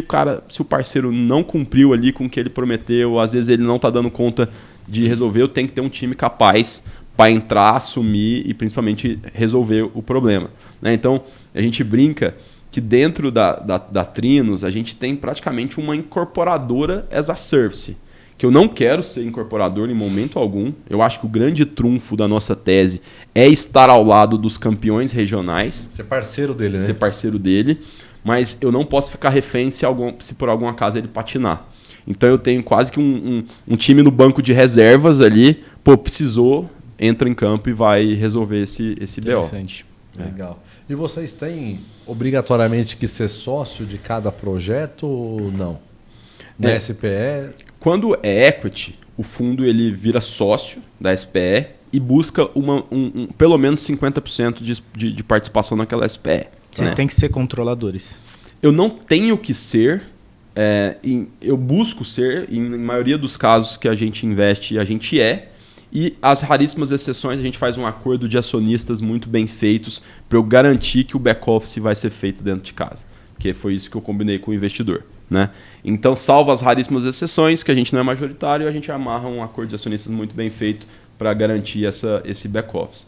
o parceiro não cumpriu ali com o que ele prometeu, às vezes ele não está dando conta de resolver, eu tenho que ter um time capaz para entrar, assumir e principalmente resolver o problema. Né? Então, a gente brinca que dentro da Trinos, a gente tem praticamente uma incorporadora as a service, que eu não quero ser incorporador em momento algum. Eu acho que o grande trunfo da nossa tese é estar ao lado dos campeões regionais. Ser parceiro dele, né? Ser parceiro dele, mas eu não posso ficar refém se por algum acaso ele patinar. Então eu tenho quase que um time no banco de reservas ali, precisou, entra em campo e vai resolver esse BO. Interessante. Legal. E vocês têm obrigatoriamente que ser sócio de cada projeto ou não? Na SPE? Quando é equity, o fundo ele vira sócio da SPE e busca pelo menos 50% de participação naquela SPE. Vocês têm que ser controladores. Eu não tenho que ser, eu busco ser, em maioria dos casos que a gente investe, a gente é. E as raríssimas exceções, a gente faz um acordo de acionistas muito bem feitos para eu garantir que o back-office vai ser feito dentro de casa. Porque foi isso que eu combinei com o investidor. Né? Então, salvo as raríssimas exceções, que a gente não é majoritário, a gente amarra um acordo de acionistas muito bem feito para garantir esse back-office.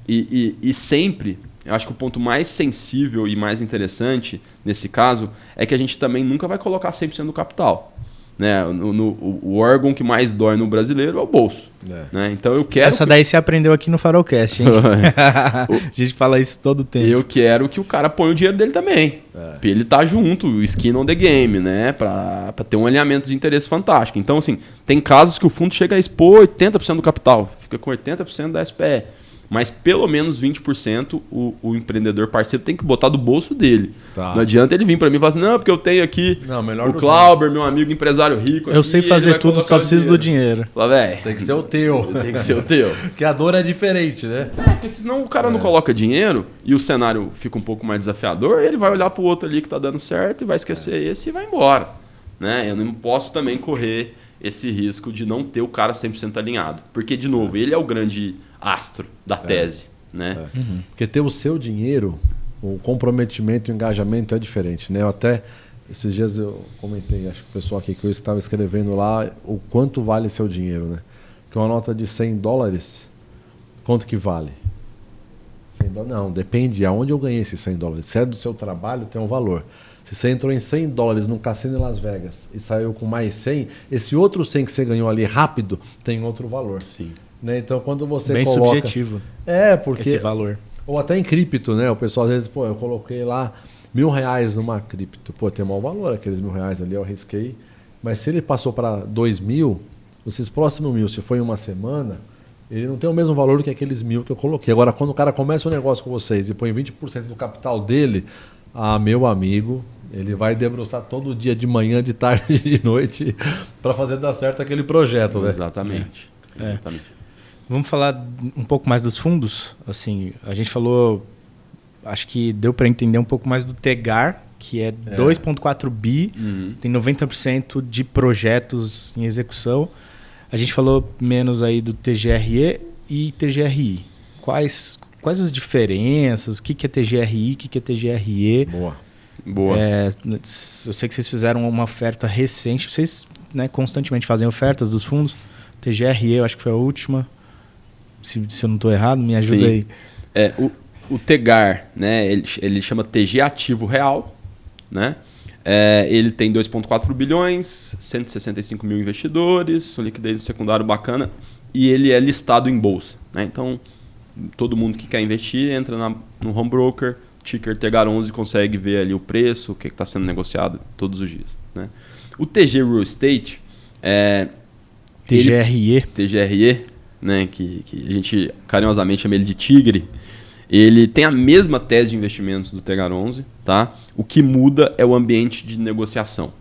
E sempre, eu acho que o ponto mais sensível e mais interessante nesse caso é que a gente também nunca vai colocar 100% do capital. Né? O órgão que mais dói no brasileiro é o bolso. Né? Então eu quero. Essa daí você aprendeu aqui no Farolcast, hein? A gente fala isso todo o tempo. Eu quero que o cara ponha o dinheiro dele também. Pra ele tá junto, o skin on the game, né? Pra ter um alinhamento de interesse fantástico. Então, assim, tem casos que o fundo chega a expor 80% do capital, fica com 80% da SPE. Mas pelo menos 20% o empreendedor parceiro tem que botar do bolso dele. Tá. Não adianta ele vir para mim e falar assim, não, porque eu tenho aqui o Clauber, meu amigo empresário rico. Eu sei fazer tudo, só preciso do dinheiro. Fala, velho. Tem que ser o teu. Tem que ser o teu. Porque a dor é diferente, né? Porque senão o cara não coloca dinheiro e o cenário fica um pouco mais desafiador, ele vai olhar para o outro ali que está dando certo e vai esquecer esse e vai embora. Né? Eu não posso também correr esse risco de não ter o cara 100% alinhado. Porque, de novo, ele é o grande astro da tese. Né? Porque ter o seu dinheiro, o comprometimento e o engajamento é diferente. Né? Eu até, esses dias eu comentei, acho que o pessoal aqui que eu estava escrevendo lá, o quanto vale seu dinheiro. Né? Porque uma nota de $100, quanto que vale? $100. Não, depende aonde eu ganhei esses $100. Se é do seu trabalho, tem um valor. Se você entrou em $100 num cassino em Las Vegas e saiu com mais 100, esse outro 100 que você ganhou ali rápido tem outro valor. Sim. Né? Então, quando você Bem coloca... subjetivo porque... esse valor. Ou até em cripto, né? O pessoal às vezes, eu coloquei lá R$1.000 numa cripto. Tem mau valor aqueles R$1.000 ali, eu arrisquei. Mas se ele passou para 2.000, esses próximos 1.000, se foi em uma semana, ele não tem o mesmo valor que aqueles 1.000 que eu coloquei. Agora, quando o cara começa um negócio com vocês e põe 20% do capital dele, meu amigo, ele vai debruçar todo dia, de manhã, de tarde, de noite, para fazer dar certo aquele projeto. Né? Exatamente. Exatamente. Vamos falar um pouco mais dos fundos? Assim, a gente falou, acho que deu para entender um pouco mais do Tegar, que é 2,4 bi, tem 90% de projetos em execução. A gente falou menos aí do TGRE e TGRI. Quais as diferenças? O que é TGRI? O que é TGRE? Boa. Eu sei que vocês fizeram uma oferta recente. Vocês, né, constantemente fazem ofertas dos fundos. TGRE, eu acho que foi a última. Se eu não estou errado, me ajuda aí. O Tegar, né, ele chama TG Ativo Real. Né? Ele tem 2,4 bilhões, 165 mil investidores, liquidez secundário bacana, e ele é listado em bolsa. Né? Então, todo mundo que quer investir entra no home broker, ticker Tegar 11, consegue ver ali o preço, o que está sendo negociado todos os dias. Né? O TG Real Estate, TGRE, né, que a gente carinhosamente chama ele de Tigre, ele tem a mesma tese de investimentos do Tegar 11, tá? O que muda é o ambiente de negociação.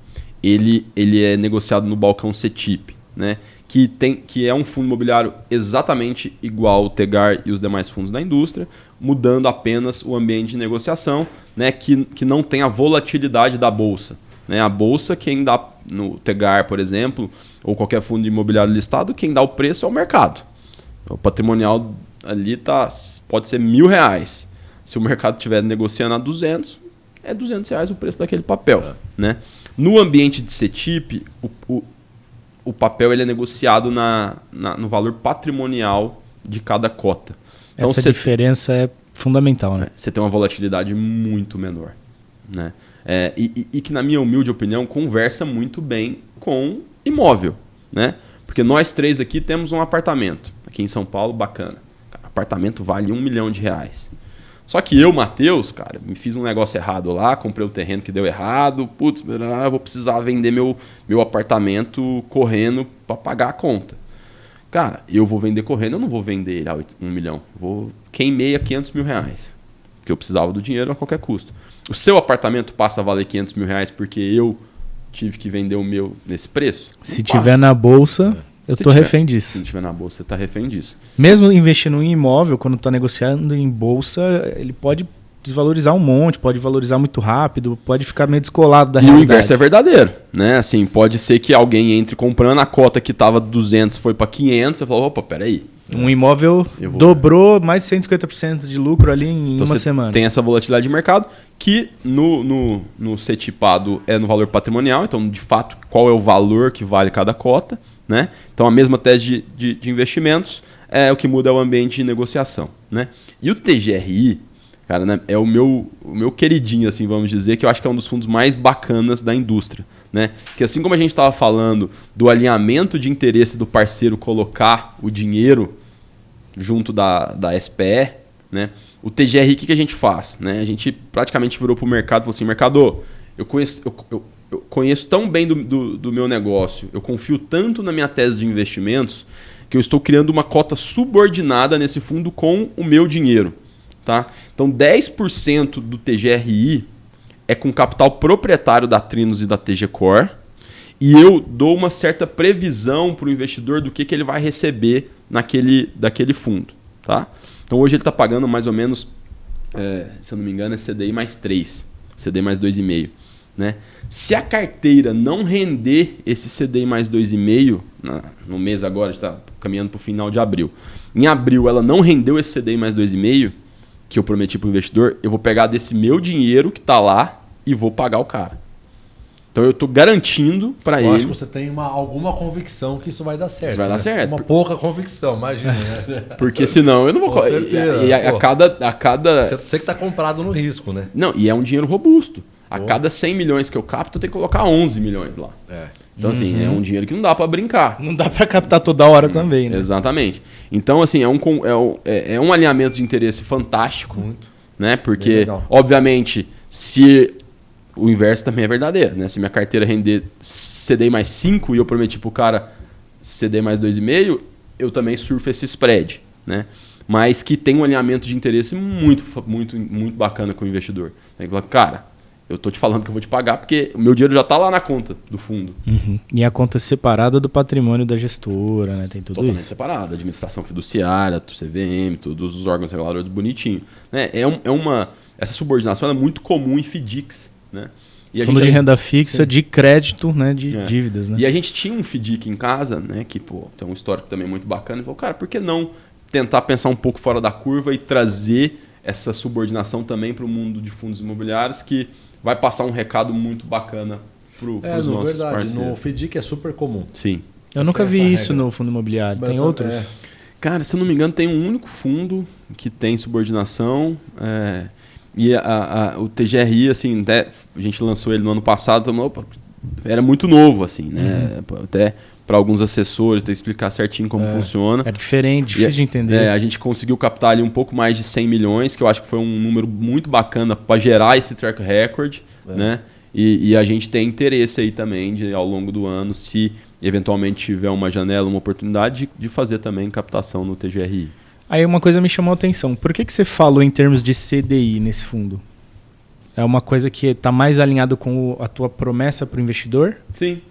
Ele é negociado no balcão CETIP, né? Que é um fundo imobiliário exatamente igual ao Tegar e os demais fundos da indústria, mudando apenas o ambiente de negociação, né? Que não tem a volatilidade da bolsa. Né? A bolsa, quem dá no Tegar, por exemplo, ou qualquer fundo imobiliário listado, quem dá o preço é o mercado. O patrimonial ali pode ser R$1.000. Se o mercado estiver negociando a 200, é R$200 o preço daquele papel. Né? No ambiente de CETIP, o papel ele é negociado no valor patrimonial de cada cota. Então, essa diferença é fundamental. Né? Você tem uma volatilidade muito menor. Né? E que, na minha humilde opinião, conversa muito bem com imóvel. Né? Porque nós três aqui temos um apartamento aqui em São Paulo bacana. Apartamento vale R$1 milhão. Só que eu, Matheus, cara, me fiz um negócio errado lá, comprei um terreno que deu errado, putz, eu vou precisar vender meu apartamento correndo para pagar a conta. Cara, eu vou vender correndo, eu não vou vender ele a R$1 milhão. Queimei a R$500 mil, porque eu precisava do dinheiro a qualquer custo. O seu apartamento passa a valer R$500 mil porque eu tive que vender o meu nesse preço? Se tiver na bolsa... Eu estou refém disso. Se estiver na bolsa, você está refém disso. Mesmo investindo em imóvel, quando está negociando em bolsa, ele pode desvalorizar um monte, pode valorizar muito rápido, pode ficar meio descolado da realidade. E o inverso é verdadeiro. Né? Assim, pode ser que alguém entre comprando a cota que estava 200, foi para 500, você falou, opa, peraí. Um imóvel dobrou mais de 150% de lucro ali em uma semana. Tem essa volatilidade de mercado que no CETIPado é no valor patrimonial, então de fato qual é o valor que vale cada cota. Né? Então a mesma tese de investimentos, o que muda é o ambiente de negociação. Né? E o TGRI, cara, né, é o meu queridinho, assim, vamos dizer, que eu acho que é um dos fundos mais bacanas da indústria. Né? Que assim como a gente estava falando do alinhamento de interesse do parceiro colocar o dinheiro junto da SPE, né? O TGRI, o que a gente faz? Né? A gente praticamente virou para o mercado e falou assim, mercado, eu conheço tão bem do meu negócio, eu confio tanto na minha tese de investimentos, que eu estou criando uma cota subordinada nesse fundo com o meu dinheiro. Tá? Então 10% do TGRI é com capital proprietário da Trinos e da TG Core, e eu dou uma certa previsão para o investidor do que ele vai receber daquele fundo. Tá? Então hoje ele está pagando mais ou menos, se eu não me engano, é CDI mais 3, CDI mais 2,5. Né? Se a carteira não render esse CDI mais 2,5, no mês agora, está caminhando para o final de abril. Em abril ela não rendeu esse CDI mais 2,5, que eu prometi para o investidor, eu vou pegar desse meu dinheiro que está lá e vou pagar o cara. Então eu estou garantindo para ele. Eu acho que você tem alguma convicção que isso vai dar certo. Isso vai dar certo. Uma pouca convicção, imagina. Né? Porque senão eu não vou... Com certeza. E a cada... Você que está comprado no risco, né? Não, e é um dinheiro robusto. A cada 100 milhões que eu capto, eu tenho que colocar 11 milhões lá. Então, assim, é um dinheiro que não dá para brincar. Não dá para captar toda hora também, né? Exatamente. Então, assim, é um alinhamento de interesse fantástico. Muito. Né? Porque, obviamente, se... O inverso também é verdadeiro, né? Se minha carteira render CDI mais 5 e eu prometi pro cara CDI mais 2,5, eu também surfo esse spread, né? Mas que tem um alinhamento de interesse muito, muito, muito bacana com o investidor. Tem que falar, cara, eu tô te falando que eu vou te pagar porque o meu dinheiro já tá lá na conta do fundo. E a conta separada do patrimônio da gestora, né? Tem tudo totalmente isso. Separada, administração fiduciária, CVM, todos os órgãos reguladores bonitinho. Né? Essa subordinação é muito comum em FDICs. Né? E Fundo de renda fixa, de crédito, né? De dívidas. Né? E a gente tinha um FDIC em casa, né? Que tem um histórico também muito bacana. E falou, cara, por que não tentar pensar um pouco fora da curva e trazer essa subordinação também para o mundo de fundos imobiliários, que vai passar um recado muito bacana para os nossos parceiros. No FDIC é super comum. Sim. Eu nunca vi isso no fundo imobiliário. Tem outros? Cara, se eu não me engano, tem um único fundo que tem subordinação. E o TGRI, assim, até a gente lançou ele no ano passado, era muito novo, assim, né? Até para alguns assessores, ter que explicar certinho como funciona. É diferente, difícil de entender. A gente conseguiu captar ali um pouco mais de 100 milhões, que eu acho que foi um número muito bacana para gerar esse track record, né? E a gente tem interesse aí também, ao longo do ano, se eventualmente tiver uma janela, uma oportunidade, de fazer também captação no TGRI. Aí uma coisa me chamou a atenção. Por que você falou em termos de CDI nesse fundo? É uma coisa que está mais alinhado com a tua promessa para o investidor? Sim.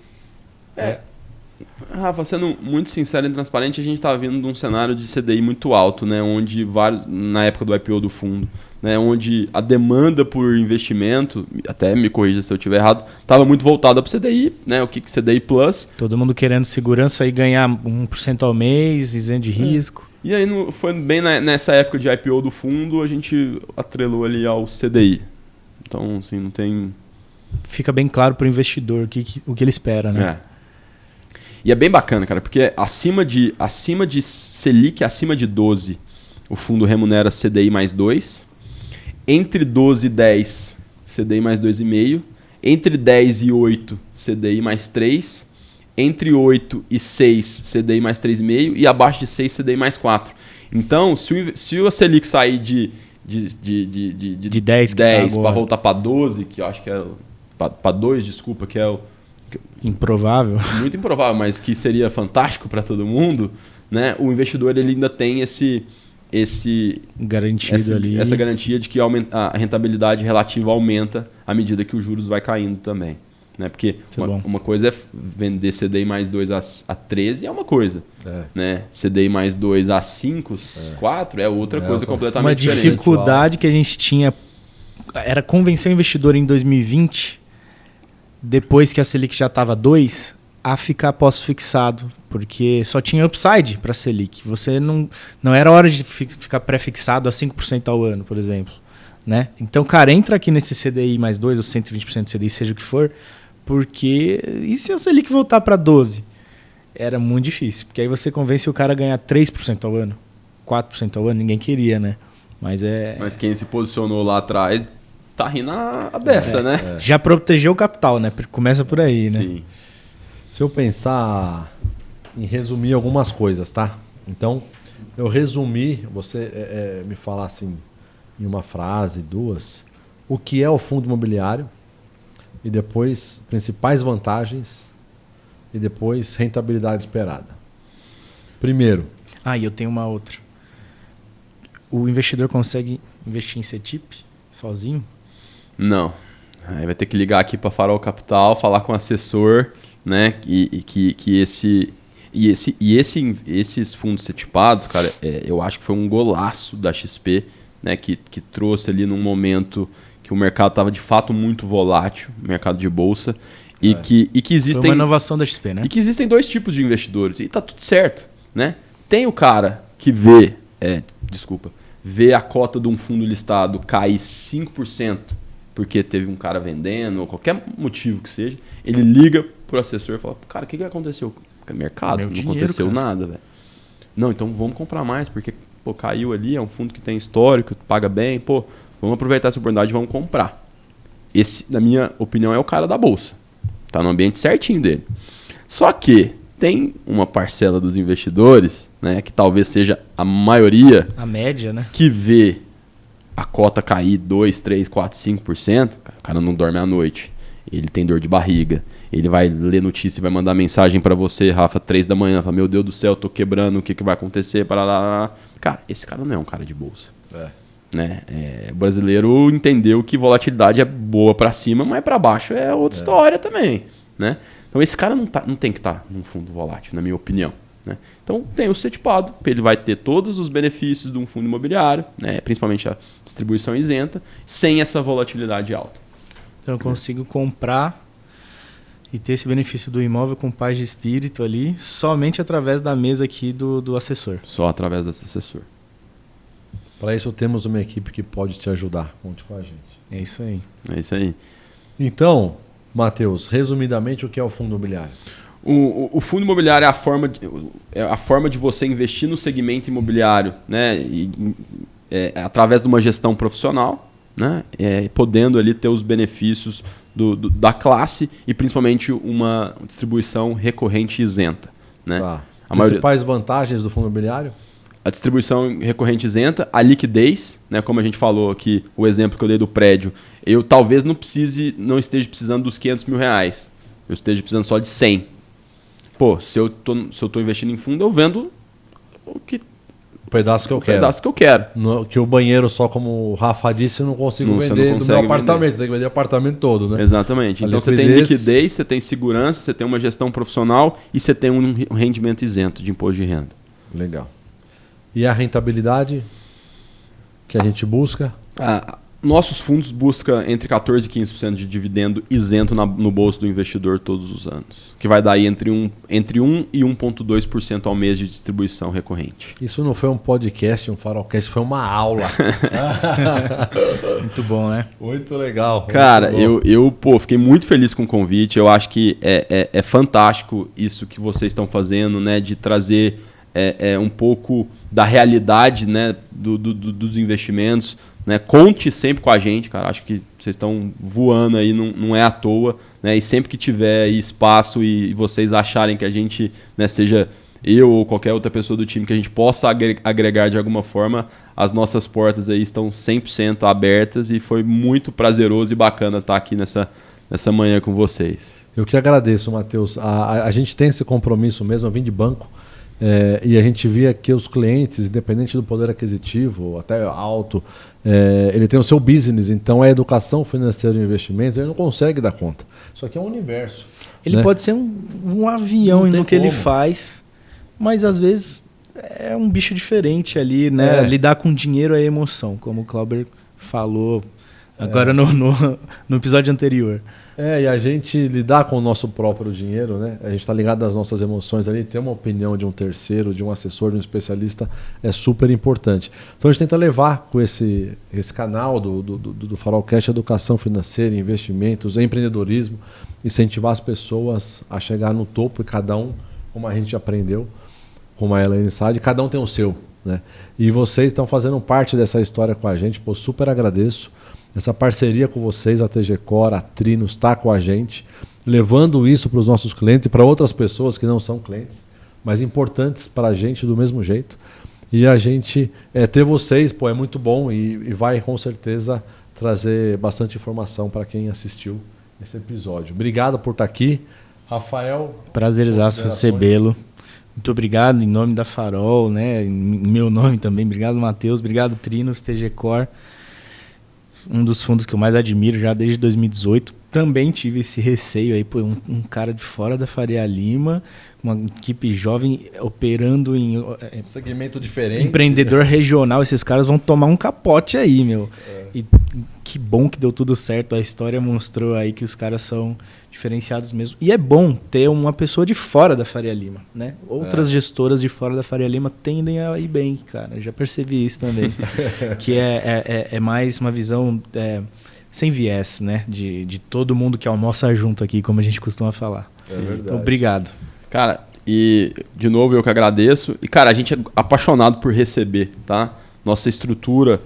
Rafa, sendo muito sincero e transparente, a gente estava vindo de um cenário de CDI muito alto, né? Onde na época do IPO do fundo, né? Onde a demanda por investimento, até me corrija se eu estiver errado, estava muito voltada para o CDI, né? O que CDI Plus. Todo mundo querendo segurança e ganhar 1% ao mês, isento de risco. E aí, foi bem nessa época de IPO do fundo, a gente atrelou ali ao CDI. Então, assim, não tem... Fica bem claro para o investidor o que ele espera, né? E é bem bacana, cara, porque acima de Selic, acima de 12, o fundo remunera CDI mais 2. Entre 12 e 10, CDI mais 2,5. Entre 10 e 8, CDI mais 3. Entre 8 e 6, CDI mais 3,5. E abaixo de 6, CDI mais 4. Então, se o Selic sair de 10 para voltar para 12, que eu acho que é... Para 2, desculpa, que é o... Improvável. Muito improvável, mas que seria fantástico para todo mundo, né? O investidor ele ainda tem garantido ali. Essa garantia de que a rentabilidade relativa aumenta à medida que os juros vai caindo também. Né? Porque uma coisa é vender CDI mais 2 a 13 é uma coisa. Né? CDI mais 2 a 5, 4 é outra coisa completamente diferente. Uma dificuldade que a gente tinha era convencer o investidor em 2020, depois que a Selic já estava 2, a ficar pós-fixado, porque só tinha upside para a Selic. Você não era hora de ficar pré-fixado a 5% ao ano, por exemplo. Né? Então, cara, entra aqui nesse CDI mais 2 ou 120% de CDI, seja o que for, porque e se a Selic voltar para 12? Era muito difícil, porque aí você convence o cara a ganhar 3% ao ano, 4% ao ano, ninguém queria, né? Mas quem se posicionou lá atrás tá rindo a beça, né? Já protegeu o capital, né? Começa por aí, né? Sim. Se eu pensar em resumir algumas coisas, tá? Então, eu resumi, você me falar assim, em uma frase, 2, o que é o fundo imobiliário, e depois principais vantagens, e depois rentabilidade esperada. Primeiro. E eu tenho uma outra. O investidor consegue investir em CETIP sozinho? Não. Aí vai ter que ligar aqui para Farol Capital, falar com o assessor, né? Esses fundos cetipados, cara, eu acho que foi um golaço da XP, né? Que trouxe ali num momento que o mercado estava de fato muito volátil, mercado de bolsa, e que existem... Foi uma inovação da XP, né? E que existem 2 tipos de investidores, e tá tudo certo, né? Tem o cara que vê a cota de um fundo listado cair 5% porque teve um cara vendendo, ou qualquer motivo que seja, ele liga pro assessor e fala, cara, o que aconteceu? Mercado, Meu não dinheiro, aconteceu cara. nada, velho. Não, então vamos comprar mais, porque pô, caiu ali, é um fundo que tem histórico, paga bem, pô, vamos aproveitar essa oportunidade e vamos comprar. Esse, na minha opinião, é o cara da bolsa. Tá no ambiente certinho dele. Só que tem uma parcela dos investidores, né, que talvez seja a maioria, A média, né? que vê a cota cair 2, 3, 4, 5%, o cara não dorme à noite. Ele tem dor de barriga. Ele vai ler notícia e vai mandar mensagem pra você, Rafa, 3 da manhã. Fala, meu Deus do céu, tô quebrando, o que vai acontecer? Cara, esse cara não é um cara de bolsa. Né? O brasileiro entendeu que volatilidade é boa pra cima, mas pra baixo é outra história também. Né? Então esse cara não tem que estar num fundo volátil, na minha opinião. Né? Então tem o CETIPado, ele vai ter todos os benefícios de um fundo imobiliário, né? Principalmente a distribuição isenta, sem essa volatilidade alta. Então eu consigo comprar e ter esse benefício do imóvel com paz de espírito ali, somente através da mesa aqui do assessor. Só através desse assessor. Para isso temos uma equipe que pode te ajudar. Conte com a gente. É isso aí. É isso aí. Então, Matheus, resumidamente, o que é o fundo imobiliário? O fundo imobiliário é a forma de você investir no segmento imobiliário, né? Através de uma gestão profissional, né? Podendo ali ter os benefícios da classe e principalmente uma distribuição recorrente isenta. Né? Tá. As principais vantagens do fundo imobiliário? A distribuição recorrente isenta, a liquidez, né? Como a gente falou aqui, o exemplo que eu dei do prédio, eu talvez não esteja precisando dos R$500 mil, eu esteja precisando só de 100. Pô, se eu tô investindo em fundo, eu vendo o pedaço que eu quero. Pedaço que eu quero. Que o banheiro, só como o Rafa disse, eu não consigo vender do meu apartamento. Tem que vender o apartamento todo, né? Exatamente. Então você tem liquidez, você tem segurança, você tem uma gestão profissional e você tem um rendimento isento de imposto de renda. Legal. E a rentabilidade que a gente busca? Nossos fundos buscam entre 14% e 15% de dividendo isento no bolso do investidor todos os anos. Que vai dar aí entre 1 e 1,2% ao mês de distribuição recorrente. Isso não foi um podcast, um farolcast, foi uma aula. Muito bom, né? Muito legal. Cara, muito eu fiquei muito feliz com o convite. Eu acho que é fantástico isso que vocês estão fazendo, né? De trazer um pouco da realidade, né? Dos investimentos. Né? Conte sempre com a gente, cara. Acho que vocês estão voando aí, não é à toa. Né? E sempre que tiver aí espaço e vocês acharem que a gente, né, seja eu ou qualquer outra pessoa do time, que a gente possa agregar de alguma forma, as nossas portas aí estão 100% abertas e foi muito prazeroso e bacana estar aqui nessa manhã com vocês. Eu que agradeço, Matheus. A gente tem esse compromisso mesmo, eu vim de banco. E a gente via que os clientes, independente do poder aquisitivo, até alto, ele tem o seu business, então a educação financeira de investimentos, ele não consegue dar conta. Isso aqui é um universo. Ele pode ser um avião no que ele faz, mas às vezes é um bicho diferente ali, né? Lidar com dinheiro é emoção, como o Clauber falou agora no episódio anterior. E a gente lidar com o nosso próprio dinheiro, né? A gente está ligado às nossas emoções ali, ter uma opinião de um terceiro, de um assessor, de um especialista é super importante. Então a gente tenta levar com esse canal do Farolcast educação financeira, investimentos, empreendedorismo, incentivar as pessoas a chegar no topo e cada um, como a gente aprendeu, como a Elaine sabe, cada um tem o seu, né? E vocês estão fazendo parte dessa história com a gente, pô, super agradeço. Essa parceria com vocês, a TG Core, a Trinos, está com a gente, levando isso para os nossos clientes e para outras pessoas que não são clientes, mas importantes para a gente do mesmo jeito. E a gente ter vocês, pô, é muito bom e vai com certeza trazer bastante informação para quem assistiu esse episódio. Obrigado por estar aqui. Rafael. Prazerzaço recebê-lo. Muito obrigado em nome da Farol, né? Em meu nome também. Obrigado, Matheus. Obrigado, Trinos, TG Core. Um dos fundos que eu mais admiro já desde 2018. Também tive esse receio aí, pô, um cara de fora da Faria Lima, uma equipe jovem operando em segmento diferente. Empreendedor regional, esses caras vão tomar um capote aí, meu. E que bom que deu tudo certo, a história mostrou aí que os caras são diferenciados mesmo. E é bom ter uma pessoa de fora da Faria Lima, né? Outras gestoras de fora da Faria Lima tendem a ir bem, cara. Eu já percebi isso também. Que é mais uma visão sem viés, né? De todo mundo que almoça junto aqui, como a gente costuma falar. É verdade. Então, obrigado. Cara, e de novo eu que agradeço. E, cara, a gente é apaixonado por receber, tá? Nossa estrutura,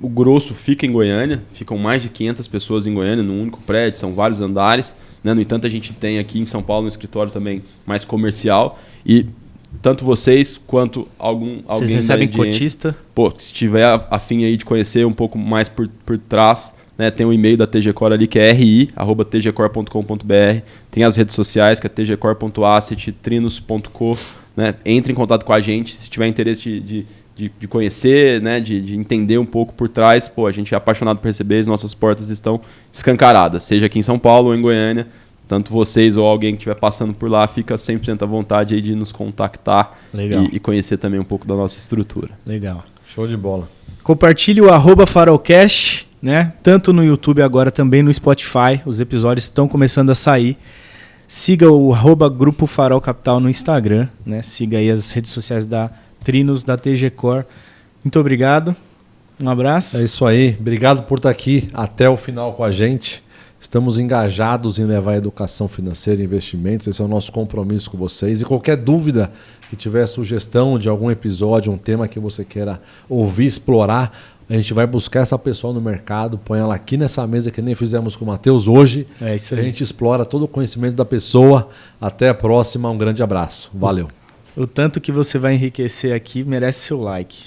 o grosso fica em Goiânia. Ficam mais de 500 pessoas em Goiânia, num único prédio, são vários andares. Né? No entanto, a gente tem aqui em São Paulo um escritório também mais comercial. E tanto vocês quanto alguém Vocês recebem da audiência, cotista? pô, se tiver afim aí de conhecer um pouco mais por trás, né, tem o e-mail da TG Core ali, que é ri@tgcore.com.br. Tem as redes sociais, que é tgcore.asset, trinos.co. Né? Entre em contato com a gente se tiver interesse de conhecer, né, de entender um pouco por trás. Pô, a gente é apaixonado por receber, as nossas portas estão escancaradas, seja aqui em São Paulo ou em Goiânia. Tanto vocês ou alguém que estiver passando por lá, fica 100% à vontade aí de nos contactar e conhecer também um pouco da nossa estrutura. Legal. Show de bola. Compartilhe o @farolcast, né? Tanto no YouTube agora, também no Spotify. Os episódios estão começando a sair. Siga o @Grupo Farol Capital no Instagram, né? Siga aí as redes sociais da Trinos, da TG Core. Muito obrigado. Um abraço. É isso aí. Obrigado por estar aqui até o final com a gente. Estamos engajados em levar a educação financeira e investimentos. Esse é o nosso compromisso com vocês. E qualquer dúvida que tiver, sugestão de algum episódio, um tema que você queira ouvir, explorar, a gente vai buscar essa pessoa no mercado, põe ela aqui nessa mesa que nem fizemos com o Matheus hoje. É isso aí. A gente explora todo o conhecimento da pessoa. Até a próxima. Um grande abraço. Valeu. O tanto que você vai enriquecer aqui merece seu like.